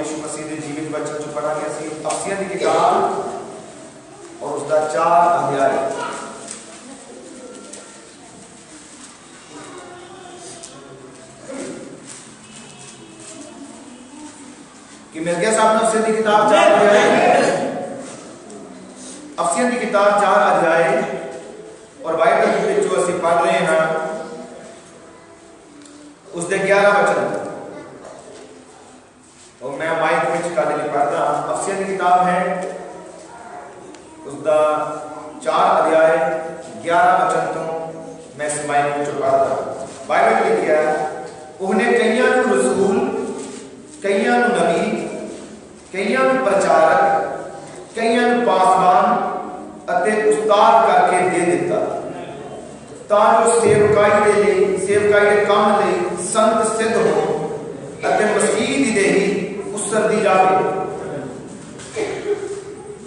यीशु मसीह के जीवित वचन जो पढ़ा गया सी अफसियां की किताब और उसका 4 अध्याय। कि मिल गया साहब अफसियां की किताब 4 अध्याय। अफसियां की किताब 4 अध्याय और बाइबल में जो ਅਸੀਂ पढ़ रहे हैं उसके 11 वचन और मैं माइक में कल नहीं पढ़ता। अफसियां की किताब है उसका 4 अध्याय 11 वचन तो मैं इस माइक में पढ़ता। बाइबल में लिखा है उन्हें कईयां ਨੂੰ रसूल कईयां ਨੂੰ नबी कईयां ਨੂੰ प्रचारक कईयां ਨੂੰ पासवान ਅਤੇ उस्ताद करके दे दिता ਤਾਂ ਜੋ सेवकाई के काम ਲਈ संत सिद्ध हो ਅਤੇ मसीह ਦੀ देही उसरदी जावे।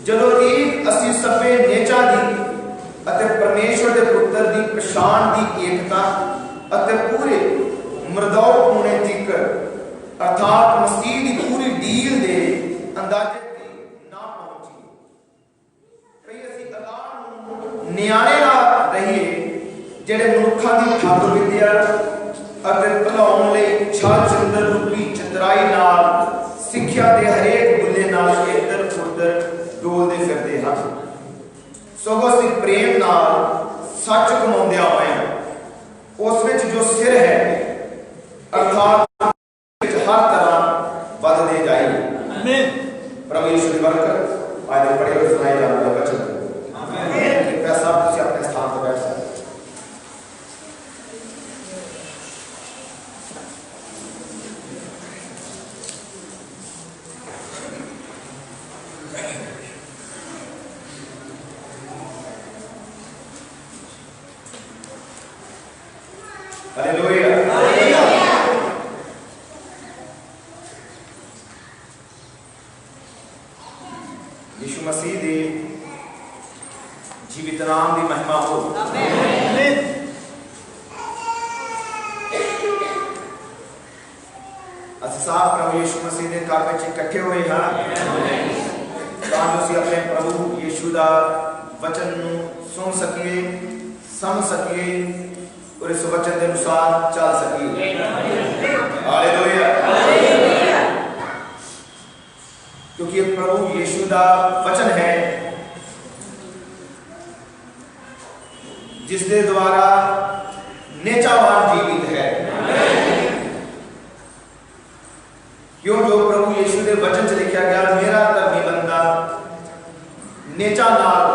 ਜਦੋਂ एक ਅਸੀਂ ਸਭੇ ਨੇਚਾ ਦੀ ਅਤੇ परमेश्वर ਦੇ ਪੁੱਤਰ ਦੀ ਪਛਾਣ ਦੀ ਏਕਤਾ ਅਤੇ ਪੂਰੇ ਮਰਦਾਉ ਹੋਣੇ ਤੱਕ अर्थात मसीह की पूरी डील दे अंदाजे ना पहुंची। कई असी अलाम नियाणे ना रहिए जेड़े मनुखा की ठग विद्या अते भलाउण लई छल चंद्र रूपी चतुराई नाल सिक्ख्या दे हरेक बुले नाल इधर उधर डोलदे फिरदे हन। सगों असी प्रेम नाल सच कमाउंदिया होए उस विच जो सिर है अर्थात हर तरह बढ़ते जाइए। आमीन। प्रभु यीशु की बरकत आज पढ़े हुए सुनाए जाने वाले वचन। आमीन। कृपया सब तुसी अपने स्थान पर बैठ जाओ। हालेलुया। यीशु मसीह दे जीवित नाम की महिमा हो। आमीन। असीं साफ प्रभु यीशु मसीह के घर में इकट्ठे हुए हैं तां जो असीं अपने प्रभु यीशु का वचन सुन सकिए समझ सकिए और इस वचन के अनुसार चल सकिए। हालेलुया। क्योंकि प्रभु यीशु का वचन है जिसके द्वारा नेचावान जीवित है। क्यों जो प्रभु यीशु के वचन से लिखा गया मेरा धर्मी बंदा नेचा नाल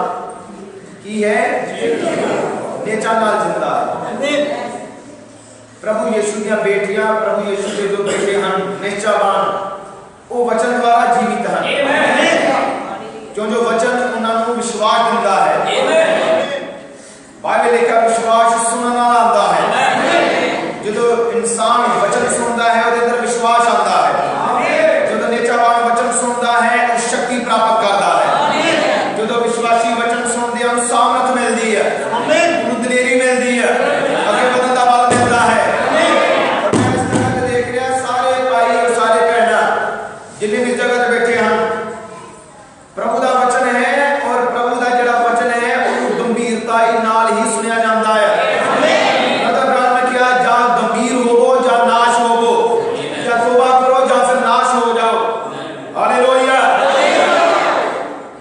की है नेचा नाल जिंदा है। प्रभु यीशु दी बेटियां प्रभु यीशु के जो बेटे हैं नेचावान वो वचन द्वारा जीवित है क्यों जो वचन उन्होंने विश्वास दिता है। बाइबल लिखा विश्वास सुनने नाल आंदा है। जो इंसान वचन सुनता है उसके अंदर विश्वास आता है। जो नेचावान वचन सुनता है उस शक्ति प्राप्त करता है। जो विश्वासी वचन सुनते हैं सामर्थ मिलती है उन्हें दलेरी मिलती है अगे बढ़ने का बल मिलता है। जिन्हें भी जगत बैठे हैं प्रभु का वचन है और प्रभु का जिहड़ा वचन है उन्हें गंभीरता नाल ही सुनिया जाता है। मतलब ब्रह्म ने कहा जा गंभीर होवो जा नाश होवो या तौबा करो या फिर नाश हो जाओ। हालेलुया।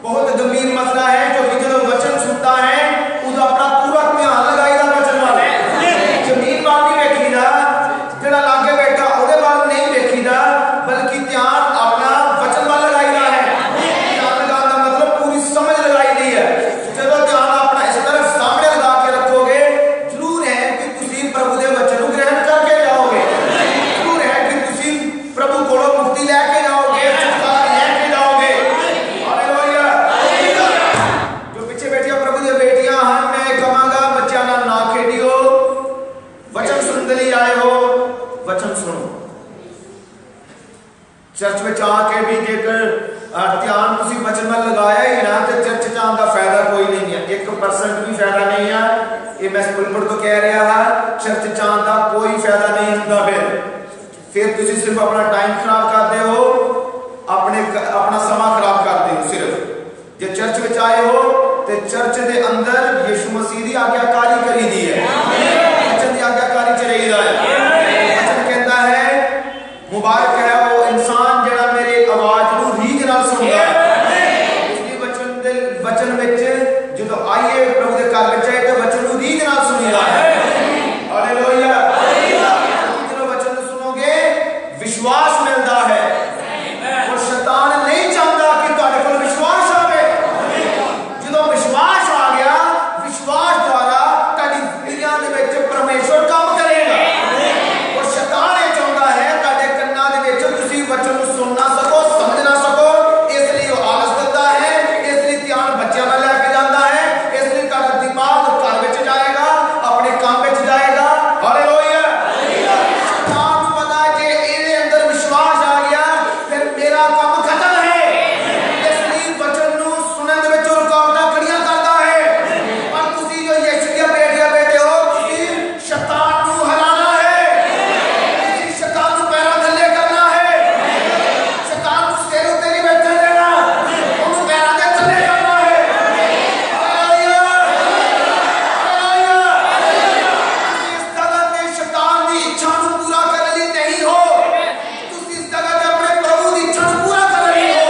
बहुत गंभीर मसला है क्योंकि जो वचन सुनता है उसका अपना पूरा ध्यान लगाएगा वचन वाले जमीन वाल नहीं देखीदा जिहड़ा लागे बैठा ਉਹਦੇ ਵੱਲ नहीं देखीदा बल्कि ध्यान चर्च में आके भी जेकर ध्यान तुसी वचन में लगाया ही ना तो चर्च च आने का फायदा कोई नहीं है। 1% भी फायदा नहीं है। ये मैं पुलपट तो कह रहा है चर्च च आने का कोई फायदा नहीं होता। फिर तुसी सिर्फ अपना टाइम खराब करते हो चर्च के अंदर यीशु मसीह की आज्ञाकारी करी दी है, वचन की आज्ञाकारी च रहीदा है। वचन कहता है मुबारक है वो इंसान जिहड़ा मेरे आवाज नूं रीझ नाल सुनदा है। इसलिए वचन विच जदों आइए प्रभु के घर विच आए तो वचन नूं रीझ नाल सुनीदा है। हालेलुया। जदों वचन नूं सुनोगे विश्वास मिलता है और शैतान नहीं चाहता कि तुहाडे कोल विश्वास आवे। जदों विश्वास आ गया, विश्वास द्वारा तुहाडी जिंदगियां दे विच परमेश्वर काम करेगा और शैतान ये चाहता है तुहाडे कन्नां दे विच तुसीं वचन नूं सुन ना सको, समझ ना सको। इसलिए वो आलस करता है, इसलिए ध्यान बच्चों में लैके जाता है, इसलिए तुहाडा दिमाग घर विच जाएगा, अपने काम विच जाएगा। हालेलुया। शैतान नूं पता है जे इहदे अंदर विश्वास आ गया फिर मेरा काम खत्म है। इसलिए वचन नूं सुनन दे विच रुकावटां खड़ियां करदा है। पर तुसीं जो यीशु दी बेटियां बेटे हो, तुसीं शैतान नूं हराना है, तुसीं शैतान नूं पैरां थल्ले करना है। शैतान नूं सिर उत्ते नहीं बैठण देना, ਉਹਨੂੰ ਪੈਰਾਂ ਦੇ ਥੱਲੇ ਕਰਨਾ है। हालेलुया। हालेलुया। तुसीं इस जगह ते शैतान दी इच्छा नूं पूरा करन लई नहीं हो, तुसीं इस जगह ते अपने प्रभु दी इच्छा नूं पूरा करन लई हो।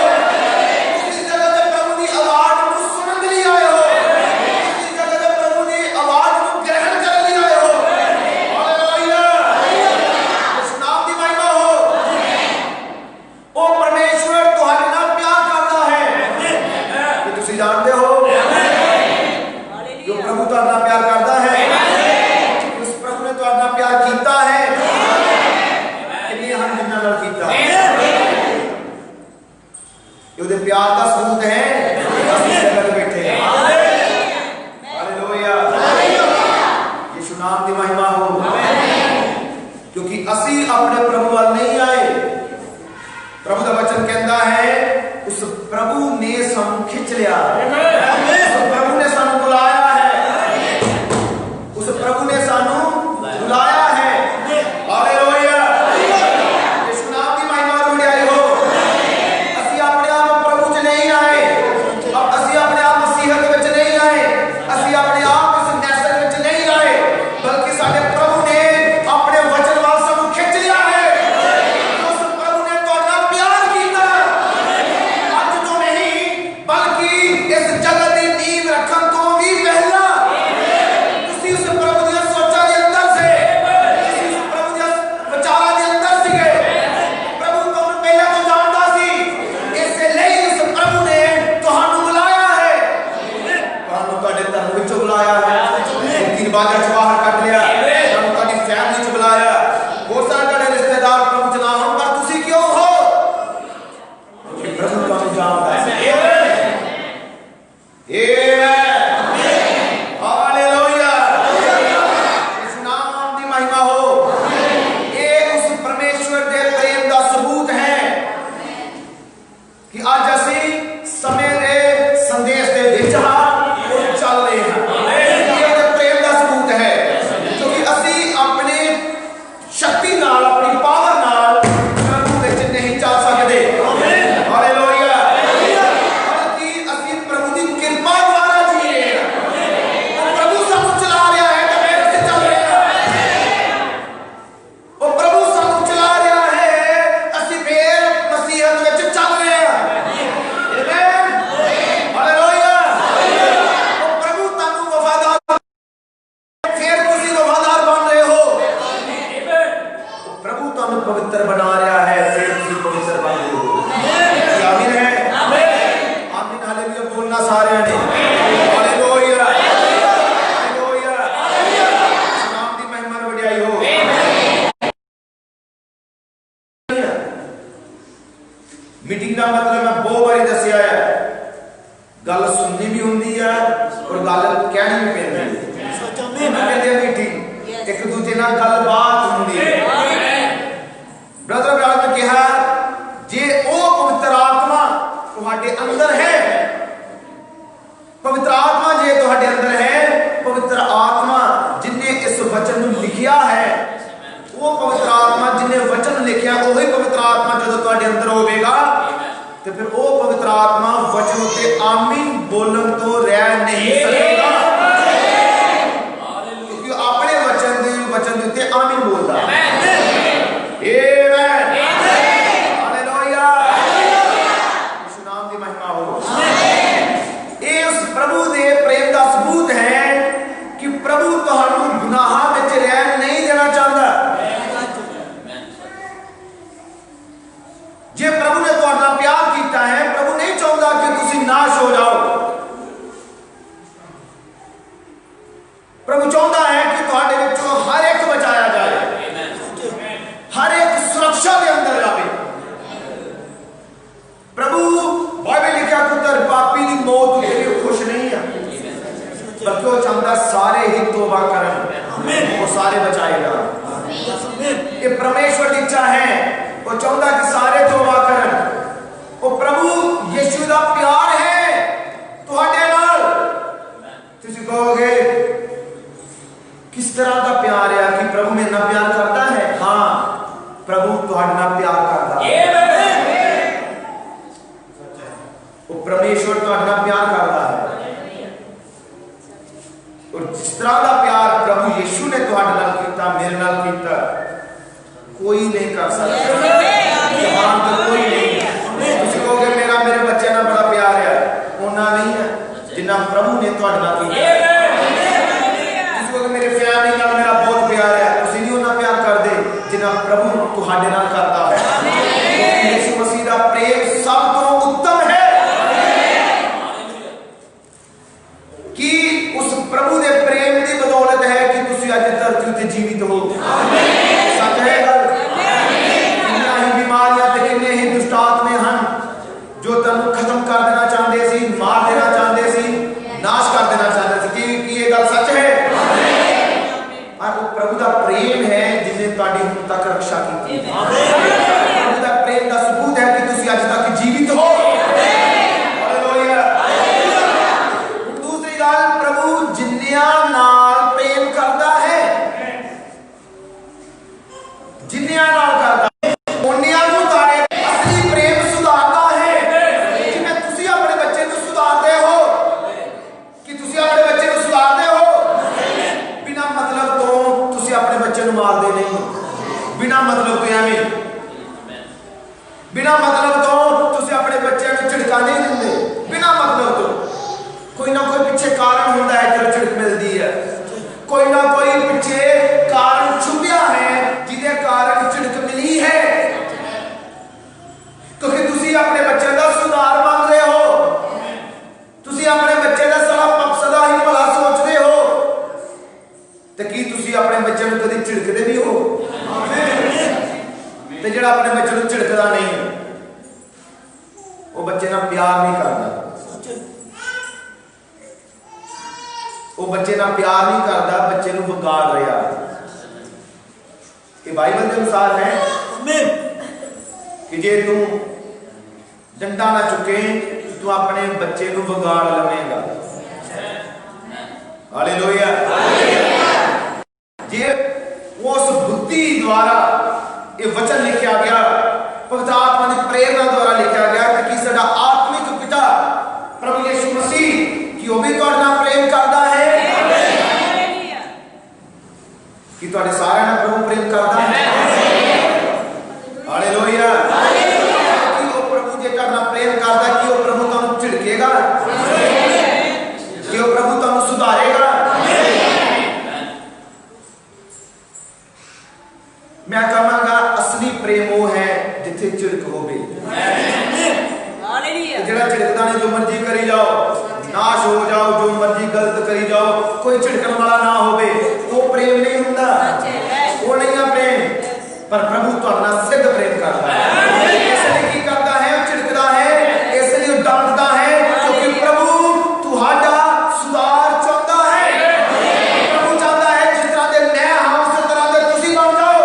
तुसीं इस जगह ते प्रभु दी आवाज़ नूं सुनन लई आए हो, तुसीं इस जगह ते प्रभु दी आवाज़ नूं ग्रहण करन लई आए हो। हालेलुया। इस नाम दी महिमा हो। ਉਹ परमेश्वर ਤੁਹਾਡੇ ਨਾਲ प्यार करता है कि तुसीं जानते हो जो प्रभु ਤੁਹਾਡੇ ਨਾਲ प्यार करता है। उस प्रभु ने ਤੁਹਾਡੇ ਨਾਲ प्यार कीता है किन्नी हम जिन्ना नाल कीता ਉਹਦੇ प्यार का सबूत है ਅਸੀਂ इस जगह ते बैठे हैं। हालेलुया। यीशु नाम दी महिमा हो। क्योंकि ਅਸੀਂ अपने प्रभु ਵੱਲ नहीं आए। प्रभु का वचन कहता है उस प्रभु ने सानू खिंच लिया, उस प्रभु ने सानू बुलाया है, उस प्रभु ने सानू बुलाया है। हालेलुया। यीशु नाम की महिमा और बड़ाई हो। ਅਸੀਂ अपने आप प्रभु च नहीं आए, अब ਅਸੀਂ अपने आप मसीहत विच नहीं आए, ਅਸੀਂ अपने आप इस नैसर विच नहीं आए, बल्कि साडे प्रभु ने अपने वचन वाल सानू खिंच लिया है। उस प्रभु ने तुहाडा प्यार कीता अज तो नहीं, बल्कि इस जगत दी नींव रखन तो भी पहला तुसीं उस प्रभु दी सोचां दे अंदर से, तुसीं उस प्रभु दे विचारां दे अंदर सीगे। प्रभु तुहानू पहले तो जानदा सी, इसलिए उस प्रभु ने तुहानू बुलाया है, तुहानू तुहाडे धर्म विचों बुलाया है, तीन बाजार च बाहर कट लिया, तुहानू तुहाडी फैमिली च बुलाया। बहुत सारे तुहाडे रिश्तेदार प्रभु च ना होण, पर तुसीं क्यों हो? क्योंकि प्रभु तुहानू जानदा है। हालेलुया। इस नाम दी महिमा हो। ये उस परमेश्वर दे प्रेम दा सबूत है कि अज असी समय दे संदेश दे विच हां और चल रहे हैं। ये उहदे प्रेम दा सबूत है, क्योंकि असी अपने शक्ति नाल, अपनी पावर नाल प्रभु विच नहीं चल सकदे। हालेलुया। बल्कि असी प्रभु दी कृपा द्वारा जी रहे हैं। वो प्रभु सानू चला रहा है तो मैं उससे चल रहा है। वो प्रभु सानू चला रहा है, असी फिर मसीहत विच चल रहे हैं। आमीन। हालेलुया। वो प्रभु तानू वफादार, फिर तुसीं वफादार बन रहे हो। प्रभु तुहानू पवित्र बना रहा है, फिर तुसीं पवित्र बन रहे हो। आमीन है। आमीन। हालेलुया बोलना सारे ने। हालेलुया। हालेलुया। इस नाम दी महिमा और बड़ाई हो। मीटिंग का मतलब मैं बहुत बारी दसिया है, गल सुननी भी होंदी है और गल कहनी भी पैंदी है। मीटिंग एक दूजे नाल गलबात होंदी है। ब्रदर ब्रादर ने कहा जे ओ पवित्र आत्मा तुहाडे अंदर है, पवित्र आत्मा जे तुहाडे अंदर है, पवित्र आत्मा जिन्हें इस वचन नूं लिखिया है, वो पवित्र आत्मा जिन्हें वचन लिखिया वही पवित्र आत्मा जो तुहाडे अंदर होवेगा ते फिर वो पवित्र आत्मा वचन उत्ते आमीन बोलन तो रह नहीं सकेगा, क्योंकि अपने वचन के उत्ते आमीन बोलता है। हालेलुया, यीशु नाम की महिमा हो। ये उस प्रभु के प्रेम का सबूत है कि प्रभु तुहानू गुनाहां विच रहन नहीं देना चाहता। जे प्रभु ने तुहाडे नाल प्यार कीता है, प्रभु नहीं चाहता कि तुसी नाश हो जाओ। प्रभु चाहता है कि तुहाडे विचों हर एक बचाया जाए, हर एक सुरक्षा के अंदर जाए। प्रभु बाइबल लिखा पुत्र पापी की मौत के लिए खुश नहीं है, बल्कि वो चाहता सारे ही तौबा करन, वो सारे बचाएगा। ये परमेश्वर की इच्छा है, वो चाहता कि सारे तौबा करन। वो प्रभु यीशु का प्यार है तुहाडे नाल। तुसी कहोगे किस तरह का प्यार है कि प्रभु मेरे नाल प्यार करता है? हाँ, प्रभु तुहाडे नाल प्यार करता है। वो परमेश्वर तुहाडे नाल प्यार करता है, और जिस तरह का प्यार प्रभु यीशु ने तुहाडे नाल कीता, मेरे नाल कीता, कोई नहीं कर सकता। जहां तक कोई नहीं। तुसी कहोगे मेरा मेरे बच्चे नाल बड़ा प्यार है, ओना नहीं है जिन्ना प्रभु ने तुहाडे नाल कीता। तुसी कहोगे मेरे फैमिली नाल मेरा बहुत प्यार है, तुसी नहीं ओना प्यार करदे जिन्ना प्रभु तुहाडे नाल करता है। यीशु मसीह का प्रेम सब तो उत्तम है कि उस प्रभु के प्रेम की बदौलत है कि तुसी अज धरती उत्ते जीवित हो। सच है गल। किन्नियां ही बीमारियां ते किन्ने ही दुष्ट आत्मे हन जो तन्नू खत्म कर देना चाहते सी, मार देना चाहते सी, नाश कर देना चाहते सी। कि ये गल सच है? और वो प्रभु का प्रेम है जिसने तुहाडी हुण तक रक्षा की। प्रभु का प्रेम का सबूत है कि तुसी अज तक जीवित हो। हालेलुया। दूसरी गल, प्रभु जिन्नियां नाल प्रेम करता है, जिन्नियां नाल करता है, उन्नियां नूं तारे असली प्रेम सुधारता है। जिवें तुसी अपने बच्चे नूं सुधारदे हो, कि तुसी अपने बच्चे नूं सुधारदे हो, बिना मतलब तो तुसी अपने बच्चे नूं मारदे नहीं, बिना मतलब तो एवें, बिना मतलब तो तुसी अपने बच्चे नूं झिड़का नहीं दिंदे, बिना मतलब तो। कोई ना कोई पीछे कारण होता है जो झिड़क मिलती है, कोई ना कोई पीछे कारण छुपिया है जिसके कारण झिड़क मिली है। क्योंकि तुसी अपने बच्चे का सुधार मांग रहे हो, तुसी अपने बच्चे का सदा ही भला सोचते हो, तो की तुसी अपने बच्चे को कभी झिड़कते भी हो? तो जिहड़ा अपने बच्चे को झिड़कदा नहीं, वो बच्चे नाल प्यार नहीं करता, वो बच्चे नाल प्यार नहीं करता, बच्चे को बिगाड़ रहा है। ये बाइबल के अनुसार है कि जे तू डंडा ना चुके तू अपने बच्चे को बिगाड़ लवेगा। हालेलुया। जे उस बुद्धि द्वारा ये वचन लिखा गया, पवित्र आत्मा की प्रेरणा द्वारा लिखा गया कि साडा आत्मिक पिता प्रभु यीशु मसीह कि वो भी तुहाडे नाल प्रेम करता है, कि तुहाडे सारे नाल प्रभु प्रेम करता है। हालेलुया। कि वो प्रभु जे तुहाडे नाल प्रेम करता, कि वो प्रभु तुहानू झिड़केगा, कि वो प्रभु तुहानू सुधारेगा। मैं कहांगा असली प्रेम वो है जिथे झिड़क होवे। जिहड़ा झिड़कदा नहीं, जो मर्जी करी जाओ, नाश हो जाओ, जो मर्जी गलत करी जाओ, कोई झिड़कन वाला ना होवे, वो प्रेम नहीं हुंदा, वो नहीं है प्रेम। पर प्रभु तुहाडे नाल सिद्ध प्रेम करता है। इसलिए की करता है? झिड़कदा है, इसलिए डांटदा है, क्योंकि प्रभु तुहाडा सुधार चाहता है। प्रभु चाहता है जिस तरह दे मैं हां उस तरह दे तुसी बन जाओ।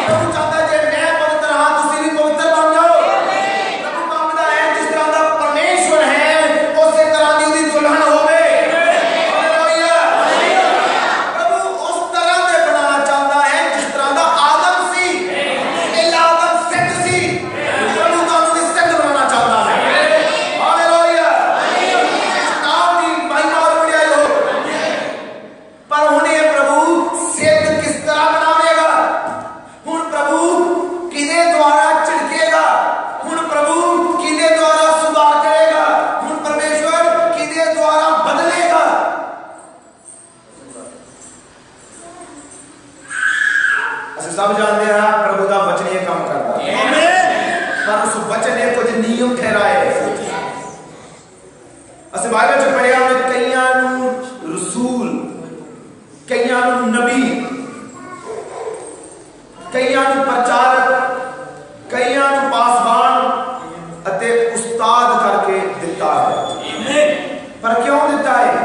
प्रभु चाहता है जे मैं पवित्र हां तुसी भी पवित्र बन जाओ। प्रभु मांगदा है जिस तरह दा परमेश्वर है उसी तरह दी उदी दुल्हन होवे। हालेलुया। प्रभु उस तरह दे बनाना चाहता है जिस तरह दा आदम सी। पहला आदम सब जानते हैं प्रभु का वचन ये काम करता है, पर उस वचन ने कुछ नियम ठहराए। असं बाइबल च पढ़िया हमने कईयां नू रसूल, कईयां नू नबी, कईयां नू प्रचारक, कईयां नू पासबान अते उस्ताद करके दिता है। पर क्यों दिता है?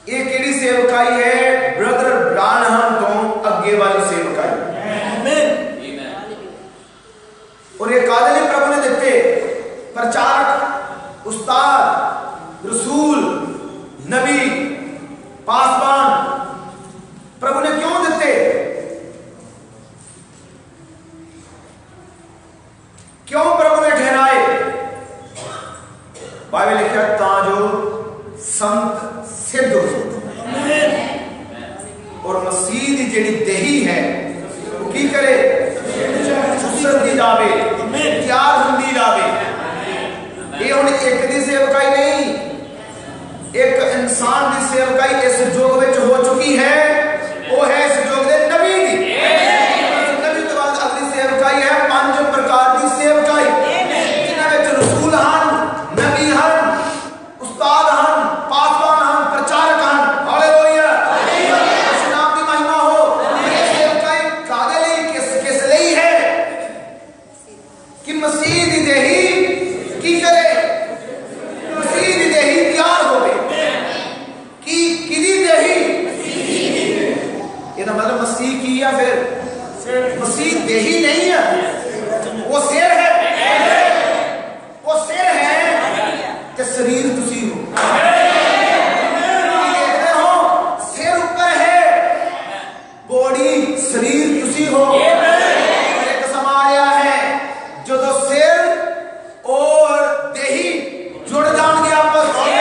ये केड़ी सेवकाई है? ब्रदर ब्रानहम तो अगे वाली सेवकाई। और ये कादली प्रभु ने दिते, प्रचारक, उस्ताद, रसूल, नबी, पासबान प्रभु ने क्यों दिते? क्यों प्रभु ने ठहराए? बाइबल लिखा ताजो संत सिद्ध हो और मसीह की जेड़ी देही है की करे, सुसरदी जावे, तैयार हुंदी जावे। ये हुण एक दी सेवकाई नहीं, एक इंसान की सेवकाई इस युग में हो चुकी है, वो है इस युग के नबी दी। नबी तो बाद अगली सेवकाई है 5 प्रकार की सेवकाई, जिन्हां विच रसूल हन, नबी हन, उस्ताद हन, पासबान हन, प्रचारक हन। हालेलुया, यीशु नाम की महिमा हो। ये सेवकाई कादे लई, किस लई है? कि मसीह दी देही की करे, मसीह दी देही तैयार होवे। कि किदी देही? ये मतलब मसीह की या फिर मसीह देही नहीं है, वो सिर है, वो सिर है ते शरीर तुसी हो। देख रहे हो, सिर ऊपर है, बॉडी शरीर तुसी हो। एक समा आया है जो सिर और देही जुड़ जाएंगे आपस में।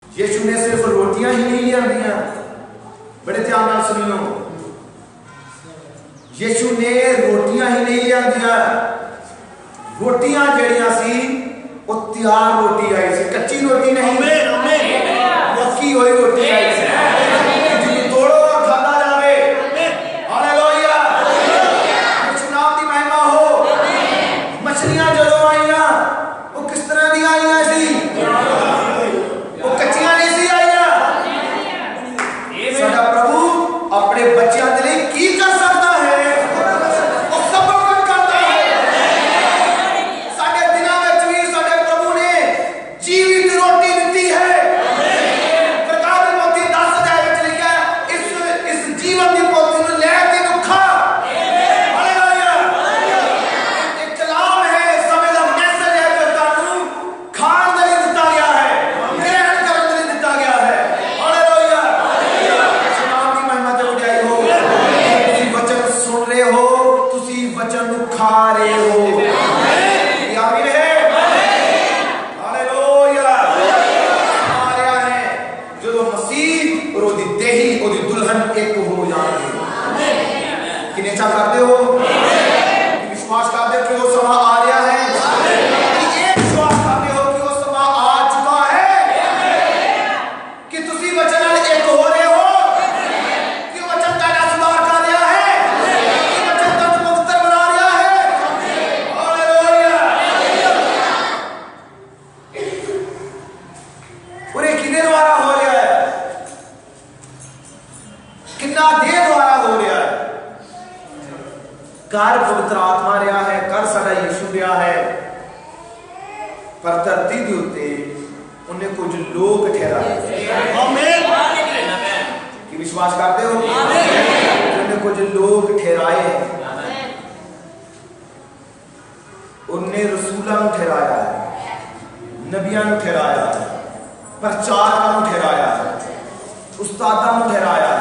यीशु ने सिर्फ रोटियां ही नहीं लिया, बड़े ध्यान नाल सुनियो। यीशु ने रोटियां ही नहीं लिया, रोटियां जड़ियां सी वो तैयार रोटी आई सी, कच्ची रोटी नहीं, पक्की हुई रोटी आई सी, जिन्हें तोड़ो और खादा जावे। हालेलुया, यीशु नाम की महिमा हो। मछलियां जदों आईयां वो किस तरह दी आईयां सी? वो कच्चियां नहीं सी आईयां। साडा प्रभु अपने बच्चों के लिए की कर सकता है? वो सब कुछ करता है। साडे दिनां विच भी साडे प्रभु ने जीवित रोटी दी है। प्रकाश मोती घर पवित्र आत्मा रहा है, घर साडा यीशु रहा है, पर धरती के उत्ते उन्हें कुछ लोग ठहराए। कि विश्वास करते हो? उन्हें कुछ लोग ठहराए, उन्हें रसूलों को ठहराया, नबियों को ठहराया, प्रचारकों को ठहराया, उस्तादों को ठहराया।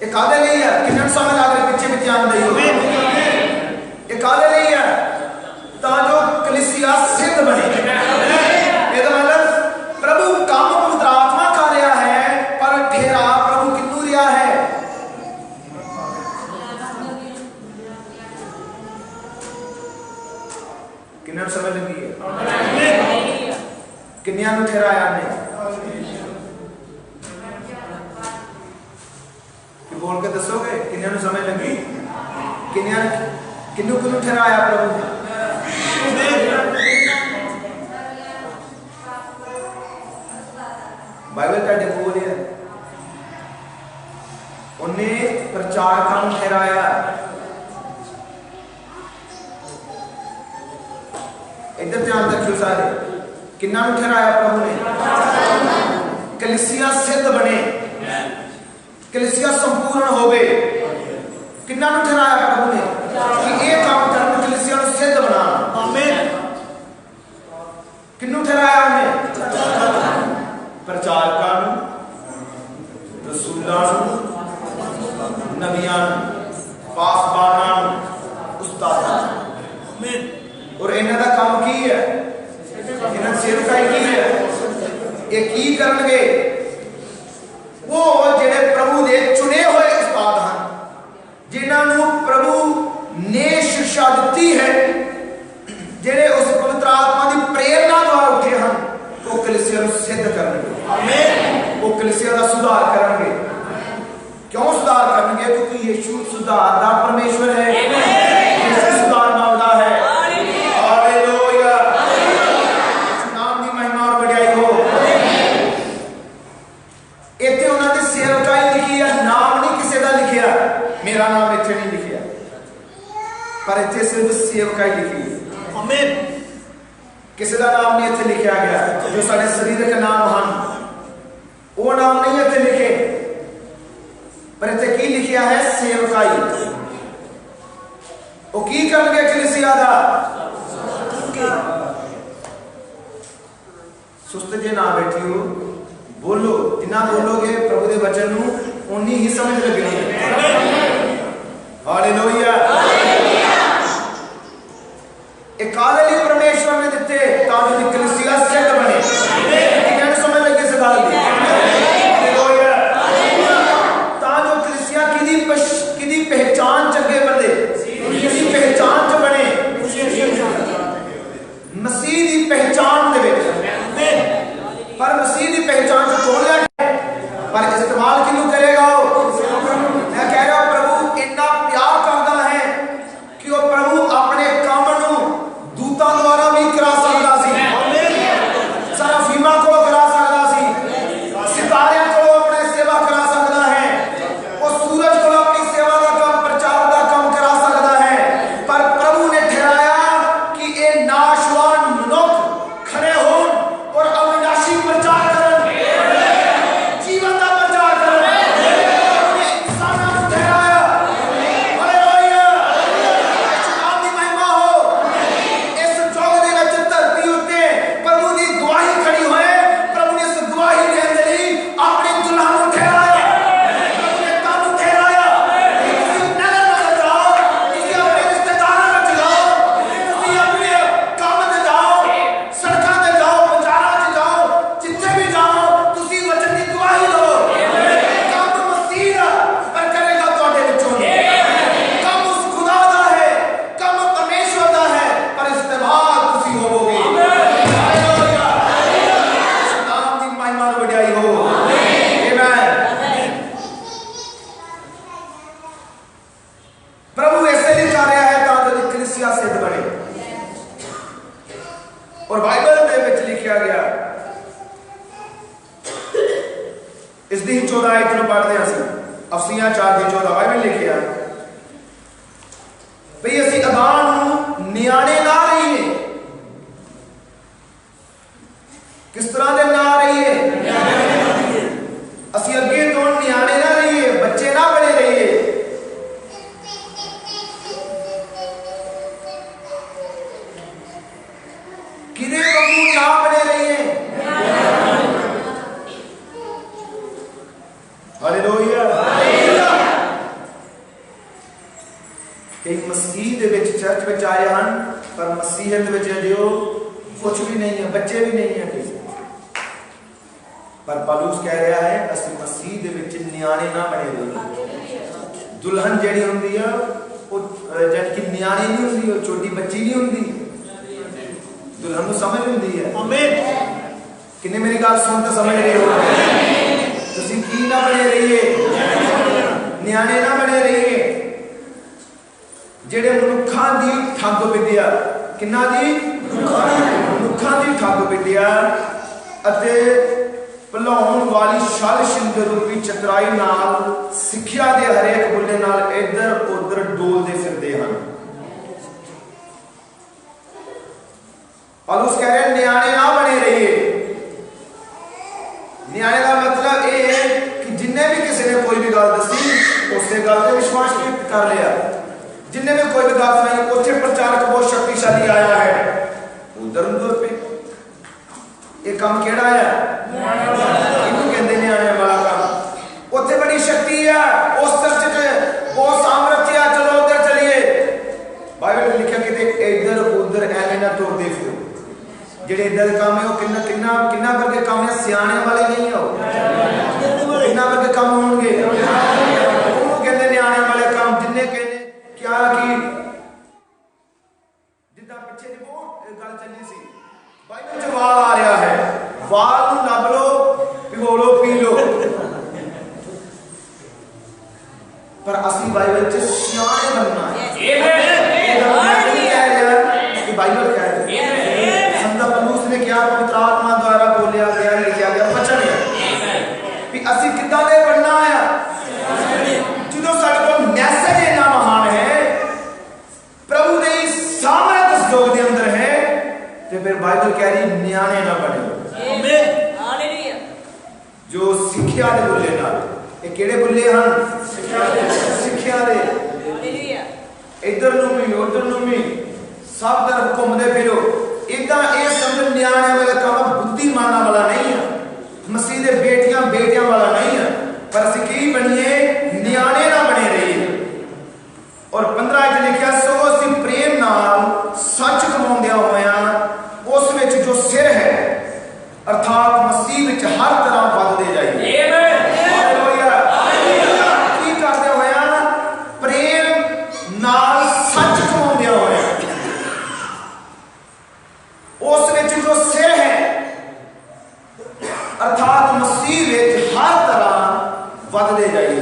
एक आदे नहीं है किन्ना समय लग रहा पीछे पीछे आंदे हो। एक आदे नहीं है ताजो कलीसिया सिद्ध बने। ਇਹਦਾ मतलब प्रभु काम पवित्र आत्मा कर रहा है, पर ठहरा प्रभु कितनू रहा है? किन्ना समय लगी है? किन्नियां नु ठहराया ने? बोल के दसोगे किन्नियां नु समय लगी? किन्नू किन्नू ठहराया प्रभु ने? बाइबल का बोल है उन्हें प्रचारकों को ठहराया। इधर ध्यान रखियो सारे, किन्ना नु ठहराया प्रभु ने? कलीसिया सिद्ध बने, कलीसिया संपूर्ण होवे। किन्ना नु ठहराया प्रभु ने कि एक काम करन कलीसिया नु सिद्ध बना। आमीन। किन्नू ठहराया उन्हें? प्रचारकों, रसूलों, नबियों, पासबानों, उस्तादों। और इन्हां दा काम की है? इन्हां सेवकाई की है? ये की करनगे? वो जेड़े प्रभु दे चुने हुए उस्ताद हैं, जिन्होंने प्रभु ने शिक्षा दी है, जेड़े उस पवित्र आत्मा की प्रेरणा द्वारा उठे हैं, वो कलीसिया को सिद्ध करेंगे। आमीन। वो कलीसिया का सुधार करेंगे। क्यों सुधार करेंगे? क्योंकि यीशु सुधार दा परमेश्वर है। यीशु सुधार मांगता है। हालेलुया। नाम की महिमा और बढ़ाई हो। इतने उन्होंने सेवकाई लिखी है, नाम नहीं किसी का लिखिया। मेरा नाम इतने नहीं लिखिया, पर इतने सिर्फ सेवकाई लिखी है। आमीन। किसी का नाम नहीं इतने लिखा गया। जो सारे शरीर के नाम हैं वो नाम नहीं इतने लिखे, पर इतने की लिखिया है? सेवकाई। वो की करनगे कलीसिया दा? सुस्त जे ना बैठियो, बोलो। जिन्ना बोलोगे प्रभु के वचन नू उन्नी ही समझ लगनी। हालेलुया। एक काले परमेश्वर ने दिते ताकि कलीसिया सिद्ध बने। किन्ना समय लगे इस गल दी? हालेलुया। ताकि कलीसिया किदी पहचान चंगे बंदे, किदी पहचान च बने, मसीह की पहचान दे विच। पर मसीह की पहचान से तोड़ लिया, पर इस्तेमाल किनू करेगा? मैं कह रहा हूं प्रभु इतना प्यार करता है कि वो प्रभु अपने काम नू दूतां द्वारा भी करा सकता सी। सराफीमा को करा सकता सी, सितारे को अपने सेवा करा सकता है, वो सूरज को अपनी सेवा का काम, प्रचार का काम करा सकता है। पर प्रभु ने ठहराया कि ये नाशवान मनुष्य खड़े हो और अविनाशी प्रचार करन, जीवन का प्रचार करन। इंसानों को ठहराया। हालेलुया। नाम की महिमा हो। इस जोग दे विच धरती उत्ते प्रभु की गवाही खड़ी होए। प्रभु ने इस गवाही के अंदर ही अपने दुल्हन को ठहराया। प्रभु ने तानू ठहराया। तुसीं नगर में जाओ, तुसीं अपने रिश्तेदारां में जाओ, तुसीं अपने काम में जाओ, सड़कों पे जाओ, बाजारों में जाओ, जिथे भी जाओ, तुसीं वचन की गवाही दो। काम मसीह दा पर करेगा तुहाडे विचों। काम उस खुदा दा है, काम परमेश्वर दा है, पर इस्तेमाल तुसीं होवोगे। हालेलुया। नाम की महिमा और बढ़ाई हो। आमीन। प्रभु ऐसे नहीं चाह रहा है ताकि कलीसिया सिद्ध बने। और बाइबल में विच लिखा गया, इस दिन 14 आयत पढ़ते हैं। अफसियां 4:14 बाइबल लिखिया भी असीं अगां नियाणे ना रहीए। किस तरह दे ना रहीए? असीं अगे तो नियाणे ना रहीए, बच्चे ना बने रहीए। किदे वांगू ना बने रहीए। हालेलुया। कई मसीह दे विच चर्च विच आए हैं पर मसीहत विच जो कुछ भी नहीं है, बच्चे भी नहीं है किसी। पर पौलुस कह रहा है असि मसीह दे विच नियाणे ना बने रहिए। दुल्हन जेड़ी हुंदी है वो जद कि नियाणी नहीं हुंदी, वो छोटी बच्ची नहीं हुंदी। दुल्हन को समझ हुंदी है। आमीन। किन्ने मेरी गल सुन के समझ रहे हो? तुसीं की ना बने रहिए, नियाणे ना बने रहिए। जेड़े मनुखां दी ठग विद्या, किन्ना दी? मनुखां दी ठग विद्या अते भुलाउण वाली छल छिंदर रूपी चतुराई नाल सिੱਖਿਆ दे हरेक बुले नाल इधर उधर डोलदे फिरदे हन। पौलुस कह रहे नियाणे ना बने रहिए। नियाणे का मतलब ये है कि जिन्हें भी किसी ने कोई भी गल दसी उस गल पे विश्वास कर लिया। जिन्हें भी कोई भी गल सुनाई, उत्थे प्रचारक बहुत शक्तिशाली आया है, उधर उधर पे ये काम केड़ा है? इन्हों कहते नियाणे वाला काम। उत्थे बड़ी शक्ति है, उस चर्च च बहुत सामर्थ्य है, चलो उधर चलिए। बाइबल में लिखा कि इधर उधर एवें ना तुरदे फिरो। जेड़े इधर काम है वो किन्ना किन्ना किन्ना करके काम है, सियाणे वाले नहीं हो, किन्ना करके काम होंगे। उन्होंने कहते नियाणे वाले काम। जिन्ने कहने क्या कि जिद्दां पिछे दी बहुत गल चली सी, बाइबल च वाल आ रहा है, वाल नूं लभ लो, भिगो लो, पी लो। पर असली बाइबल च सियाणे बनना है। बाइबल कह रही है, संत पौलुस ने क्या पवित्र आत्मा द्वारा बोलिया गया, लिखा गया वचन है कि असि किदां दे बनना है। जो साडे कोल मैसेज इन्ना महान है, प्रभु दी सामर्थ इस लोग दे अंदर है, तो फिर बाइबल कह रही नियाणे ना बने। आमीन। हालेलुया। जो सिੱਖਿਆ दे बुले नाल, ये केड़े बुले हन? सिੱਖਿਆ दे। हालेलुया। इधर नूं भी उधर नूं भी सब तरफ घूमते फिरो। इदा ये समझ नियाणे वाला काम बुद्धिमाना वाला नहीं है, मसीह दे बेटियां बेटियां वाला नहीं है। पर असीं की बनिए? नियाणे ना बने रहिए। और 15 लिखा सो असीं प्रेम नाल सच कमाउंदिया होया उस विच जो सिर है अर्थात मसीह विच हर तरह वधदे जाइए। हालेलुया। की करदे होया? प्रेम नाल सच कमाउंदिया होया उस विच जो सिर है अर्थात मसीह विच हर तरह वधदे जाइए।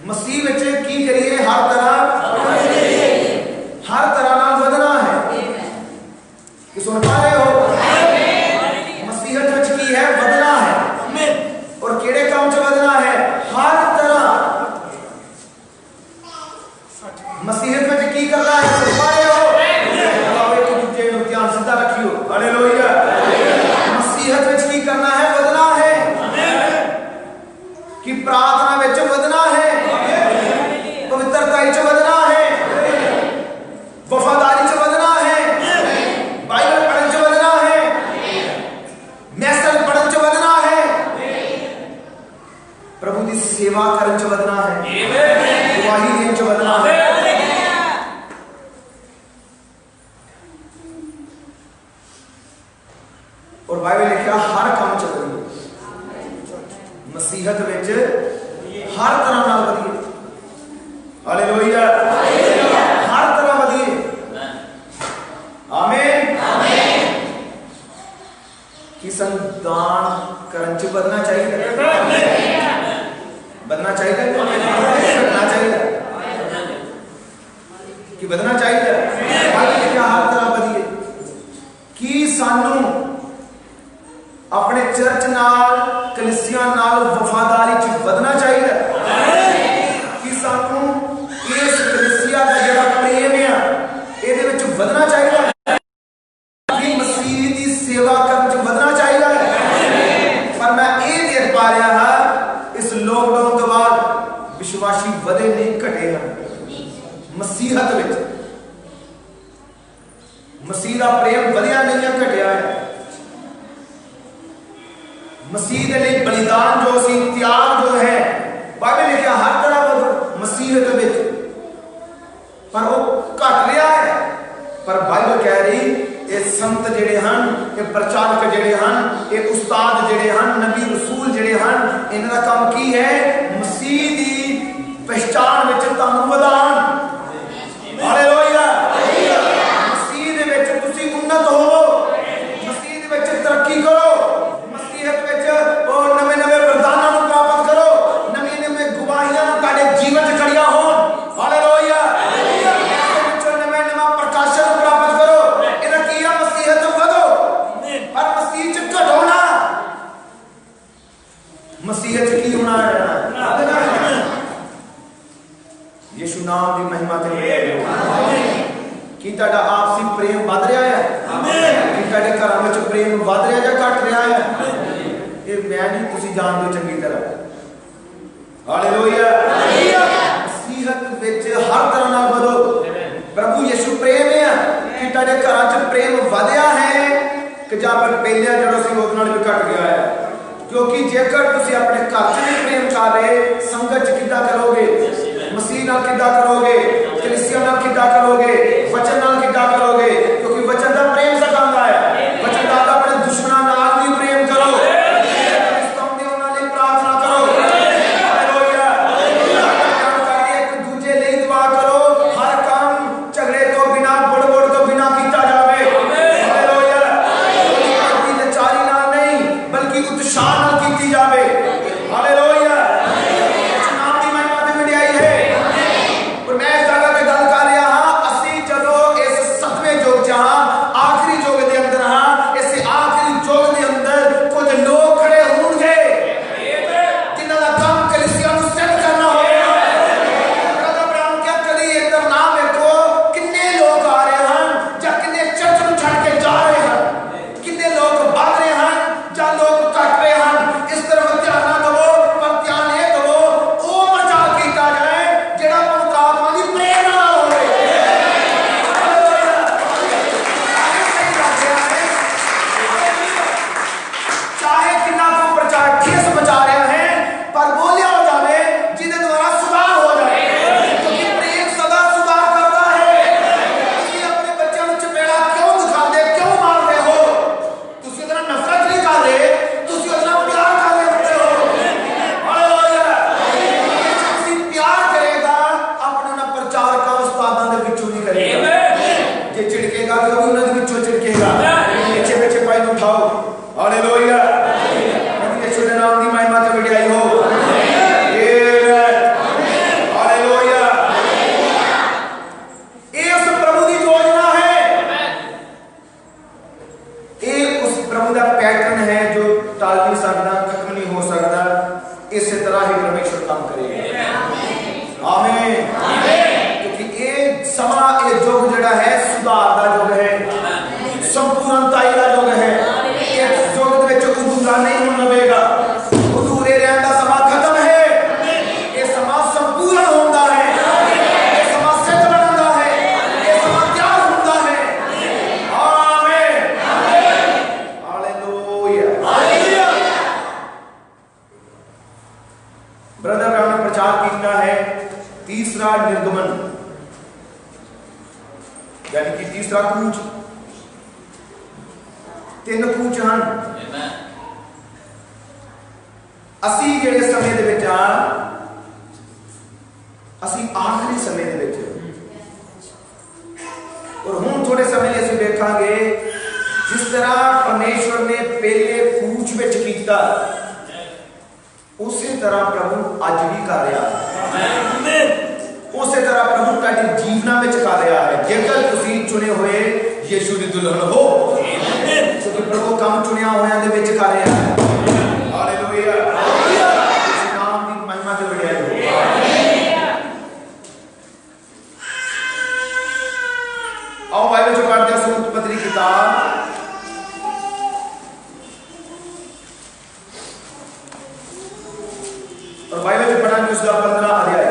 मसीह विच की करिए? हर तरह नाल वधना है। कि सुन पा रहे हो? मसीहत विच की है? वधना है। और केड़े काम च वधना है? हर तरह। मसीहत विच की करना है? सुन पा रहे हो? ध्यान सीधा रखियो। हालेलुया। मसीहत विच की करना है? वधना है। कि प्रार्थना विच वधना है, पवित्रता विच वधना है, वफादारी च वधना है, बाइबल पढ़न च वधना है, मैसेज पढ़न च वधना है, प्रभु दी सेवा करन च वधना है, गवाही देन च वधना है। और बाइबल लिखा हर काम च वधिए। मसीहत विच हर तरह नाल वधिए। हालेलुया। हर तरह वधिए। आमीन। कि संदान करन च वधना चाहिए, वधना चाहिए, वधना चाहिए कि वधना चाहिए। बाइबल लिखा हर तरह वधिए। कि सानू अपने चर्च नाल कलीसिया नाल वफादारी च वधना चाहिए। कि सानू इस सेवा करने च बदना चाहिए। पर मैं ये देख पा रहा हाँ इस लॉकडाउन तो बाद विश्वासी वधे नहीं घटे हैं। मसीहत विच मसीह का प्रेम वधिया नहीं है घटिया है। मसीह के लिए बलिदान जो सी त्याग जो है बाइबल लिखा हर तरह मसीहत विच पर वो घट रहा है। पर बाइबल कह रही ये संत जिहड़े हन ये प्रचारक जिहड़े हन ये उस्ताद जिहड़े हन नबी रसूल जिहड़े हन इन्हां दा काम की है मसीह दी पहचान विच तुहानूं वधान। हालेलुया। मसीह दे विच तुसीं उन्नत होवो, मसीह दे विच तरक्की करो, मसीहत विच और नवे-नवे वरदानां नूं प्राप्त करो, नवी-नवी गवाहियां तुहाडे जीवन च खड़ियां होण। हालेलुया। नवा-नवा प्रकाशन प्राप्त करो। इन्हां की है मसीहत वधो पर मसीह च घटो ना। मसीहत च की होना है यीशु नाम की महिमा ते कि तुहाडा आपसी प्रेम वध रहा है कि तुहाडे घरां विच प्रेम वध रहा या घट रहा है ये मैं नहीं तुसीं जानदे चंगी तरह। हालेलुया। मसीहत विच हर तरह नाल वधो। प्रभु यीशु प्रेम है कि तुहाडे घरां च प्रेम वधिया है कि जां पर पहले जड़ों सी उस नाल भी घट गया है। क्योंकि जेकर तुसीं अपने घर च नहीं प्रेम कर रहे संगत च किद्दां करोगे, मसीह नाल किद्दां करोगे, कलीसिया नाल किद्दां करोगे, वचन नाल किद्दां करोगे। क्योंकि वचन दा प्रेम सिखांदा है। वचन दा अपने दुश्मनां नाल भी प्रेम करो, स्तंभ दे उन्हां लई प्रार्थना करो। हालेलुया। एक दूजे लई दुआ करो, हर काम झगड़े तो बिना बुड़-बुड़ तो बिना कीता जावे। हालेलुया। कोई लाचारी नाल नहीं बल्कि उत्साह नाल कीती जावे। हालेलुया। उसका 15 अध्याय।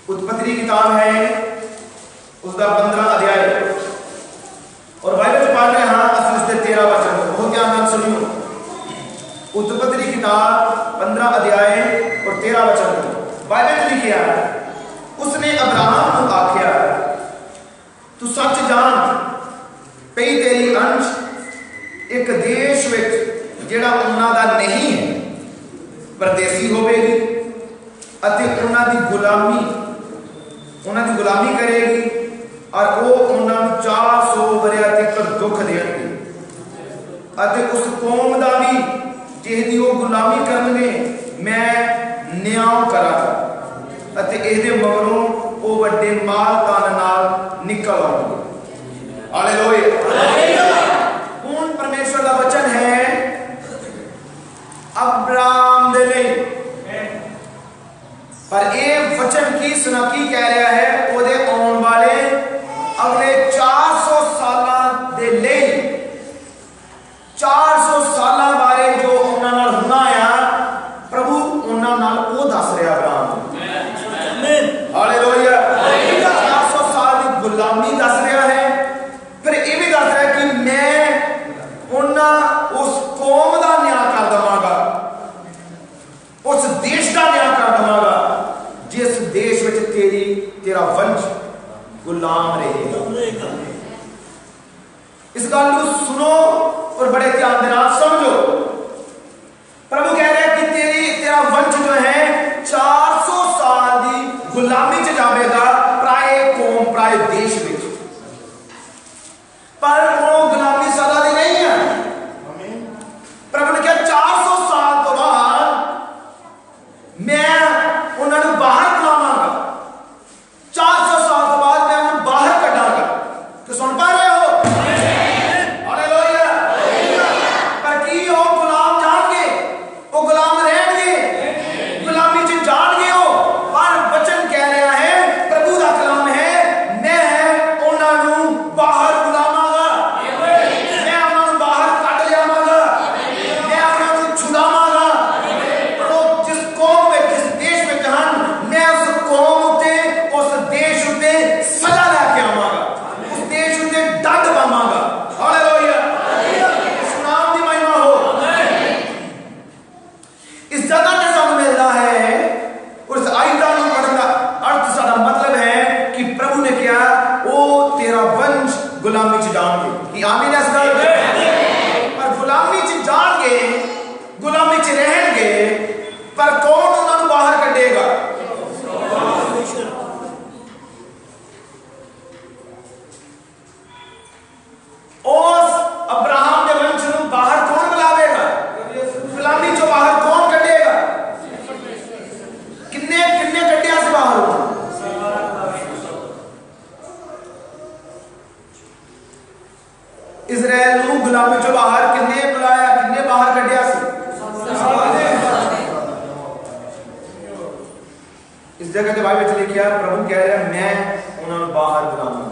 उत्पत्ति की किताब है उसका 15 अध्याय और बाइबल से पढ़ रहे हैं। असली 13 वचन बहुत ध्यान सुनियो। उत्पत्ति की किताब 15 अध्याय और 13 वचन बाइबल लिखिया, उसने अब्राहम को आख्या, तू सच जान पई तेरी अंश एक देश विच जेड़ा उन्हां दा नहीं है परदेसी होवेगी अते उन्हां दी गुलामी करेगी और वो उन्होंने 400 वरिया तक दुख देंगे अते उस कौम का भी जिहदी वो गुलामी करनगे मैं न्याय करांगा अते इहदे मगरों वो वड्डे माल तान नाल निकल आउणगे। हालेलुया। हुण परमेश्वर का वचन है अब्राहम दे लई, पर यह वचन की सुना की कह रहा है वो आने वाले अगले 400 साल दे ले 400 साल बारे जो उन्होंने होना आ प्रभु उन्होंने वो दस रहा अब्राहम। हालेलुया। 400 साल की गुलामी दस रहा है, फिर यह भी दस रहा है कि मैं उस कौम का न्याय कर देवांगा, उस देश का न्याय कर देवांगा जिस देश में तेरा वंश गुलाम रहेगा। इस गल को सुनो और बड़े ध्यान के नाल समझो। प्रभु कह रहे हैं कि तेरा वंश जो है 400 साल की गुलामी च जाएगा प्राय कौम प्राय देश में, पर वो गुलामी सदा दी नहीं है। प्रभु ने कहा 400 साल तो बाद मैं उन्होंने बाहर बुलावांगा, 400 साल तो बाद मैं उन्हें बाहर कटांगा। तो सुन पा रहे हो? हालेलुया। पर की हो गुलाम जाएंगे, वो गुलाम रहेंगे, गुलामी च जाएंगे हो, पर वचन कह रहा है प्रभु का कलाम है मैं उन्होंने बाहर बुलावांगा, मैं उन्होंने बाहर कट लियावांगा, मैं उन्होंने छुड़ावांगा। वो जिस कौम में जिस देश में जहां मैं उस कौम उते उस देश उते सजा लेके आवांगा, उस देश उते दंड पावांगा। हालेलुया। नाम दी महिमा हो। इस जगह से समझ मिलता है और इस आयता को पढ़ने का अर्थ सारा मतलब है कि प्रभु ने क्या वो तेरा वंश गुलामी च जाएंगे कि आमीन। इस गल पर गुलामी च जाएंगे, गुलामी च रहेंगे, पर कौन उन्हें बाहर कटेगा? उस अब्राहम के वंश को बाहर कौन बुलावेगा? गुलामी चो बाहर कौन कटेगा? किन्ने किन्ने कटिया से बाहर होगा? इजराइल को गुलामी चो बाहर किन्ने बुलाया, किन्ने बाहर कटिया से? इस जगह के बाइबल में लिखा है प्रभु कह रहा है मैं उन्हें बाहर बुलाऊंगा,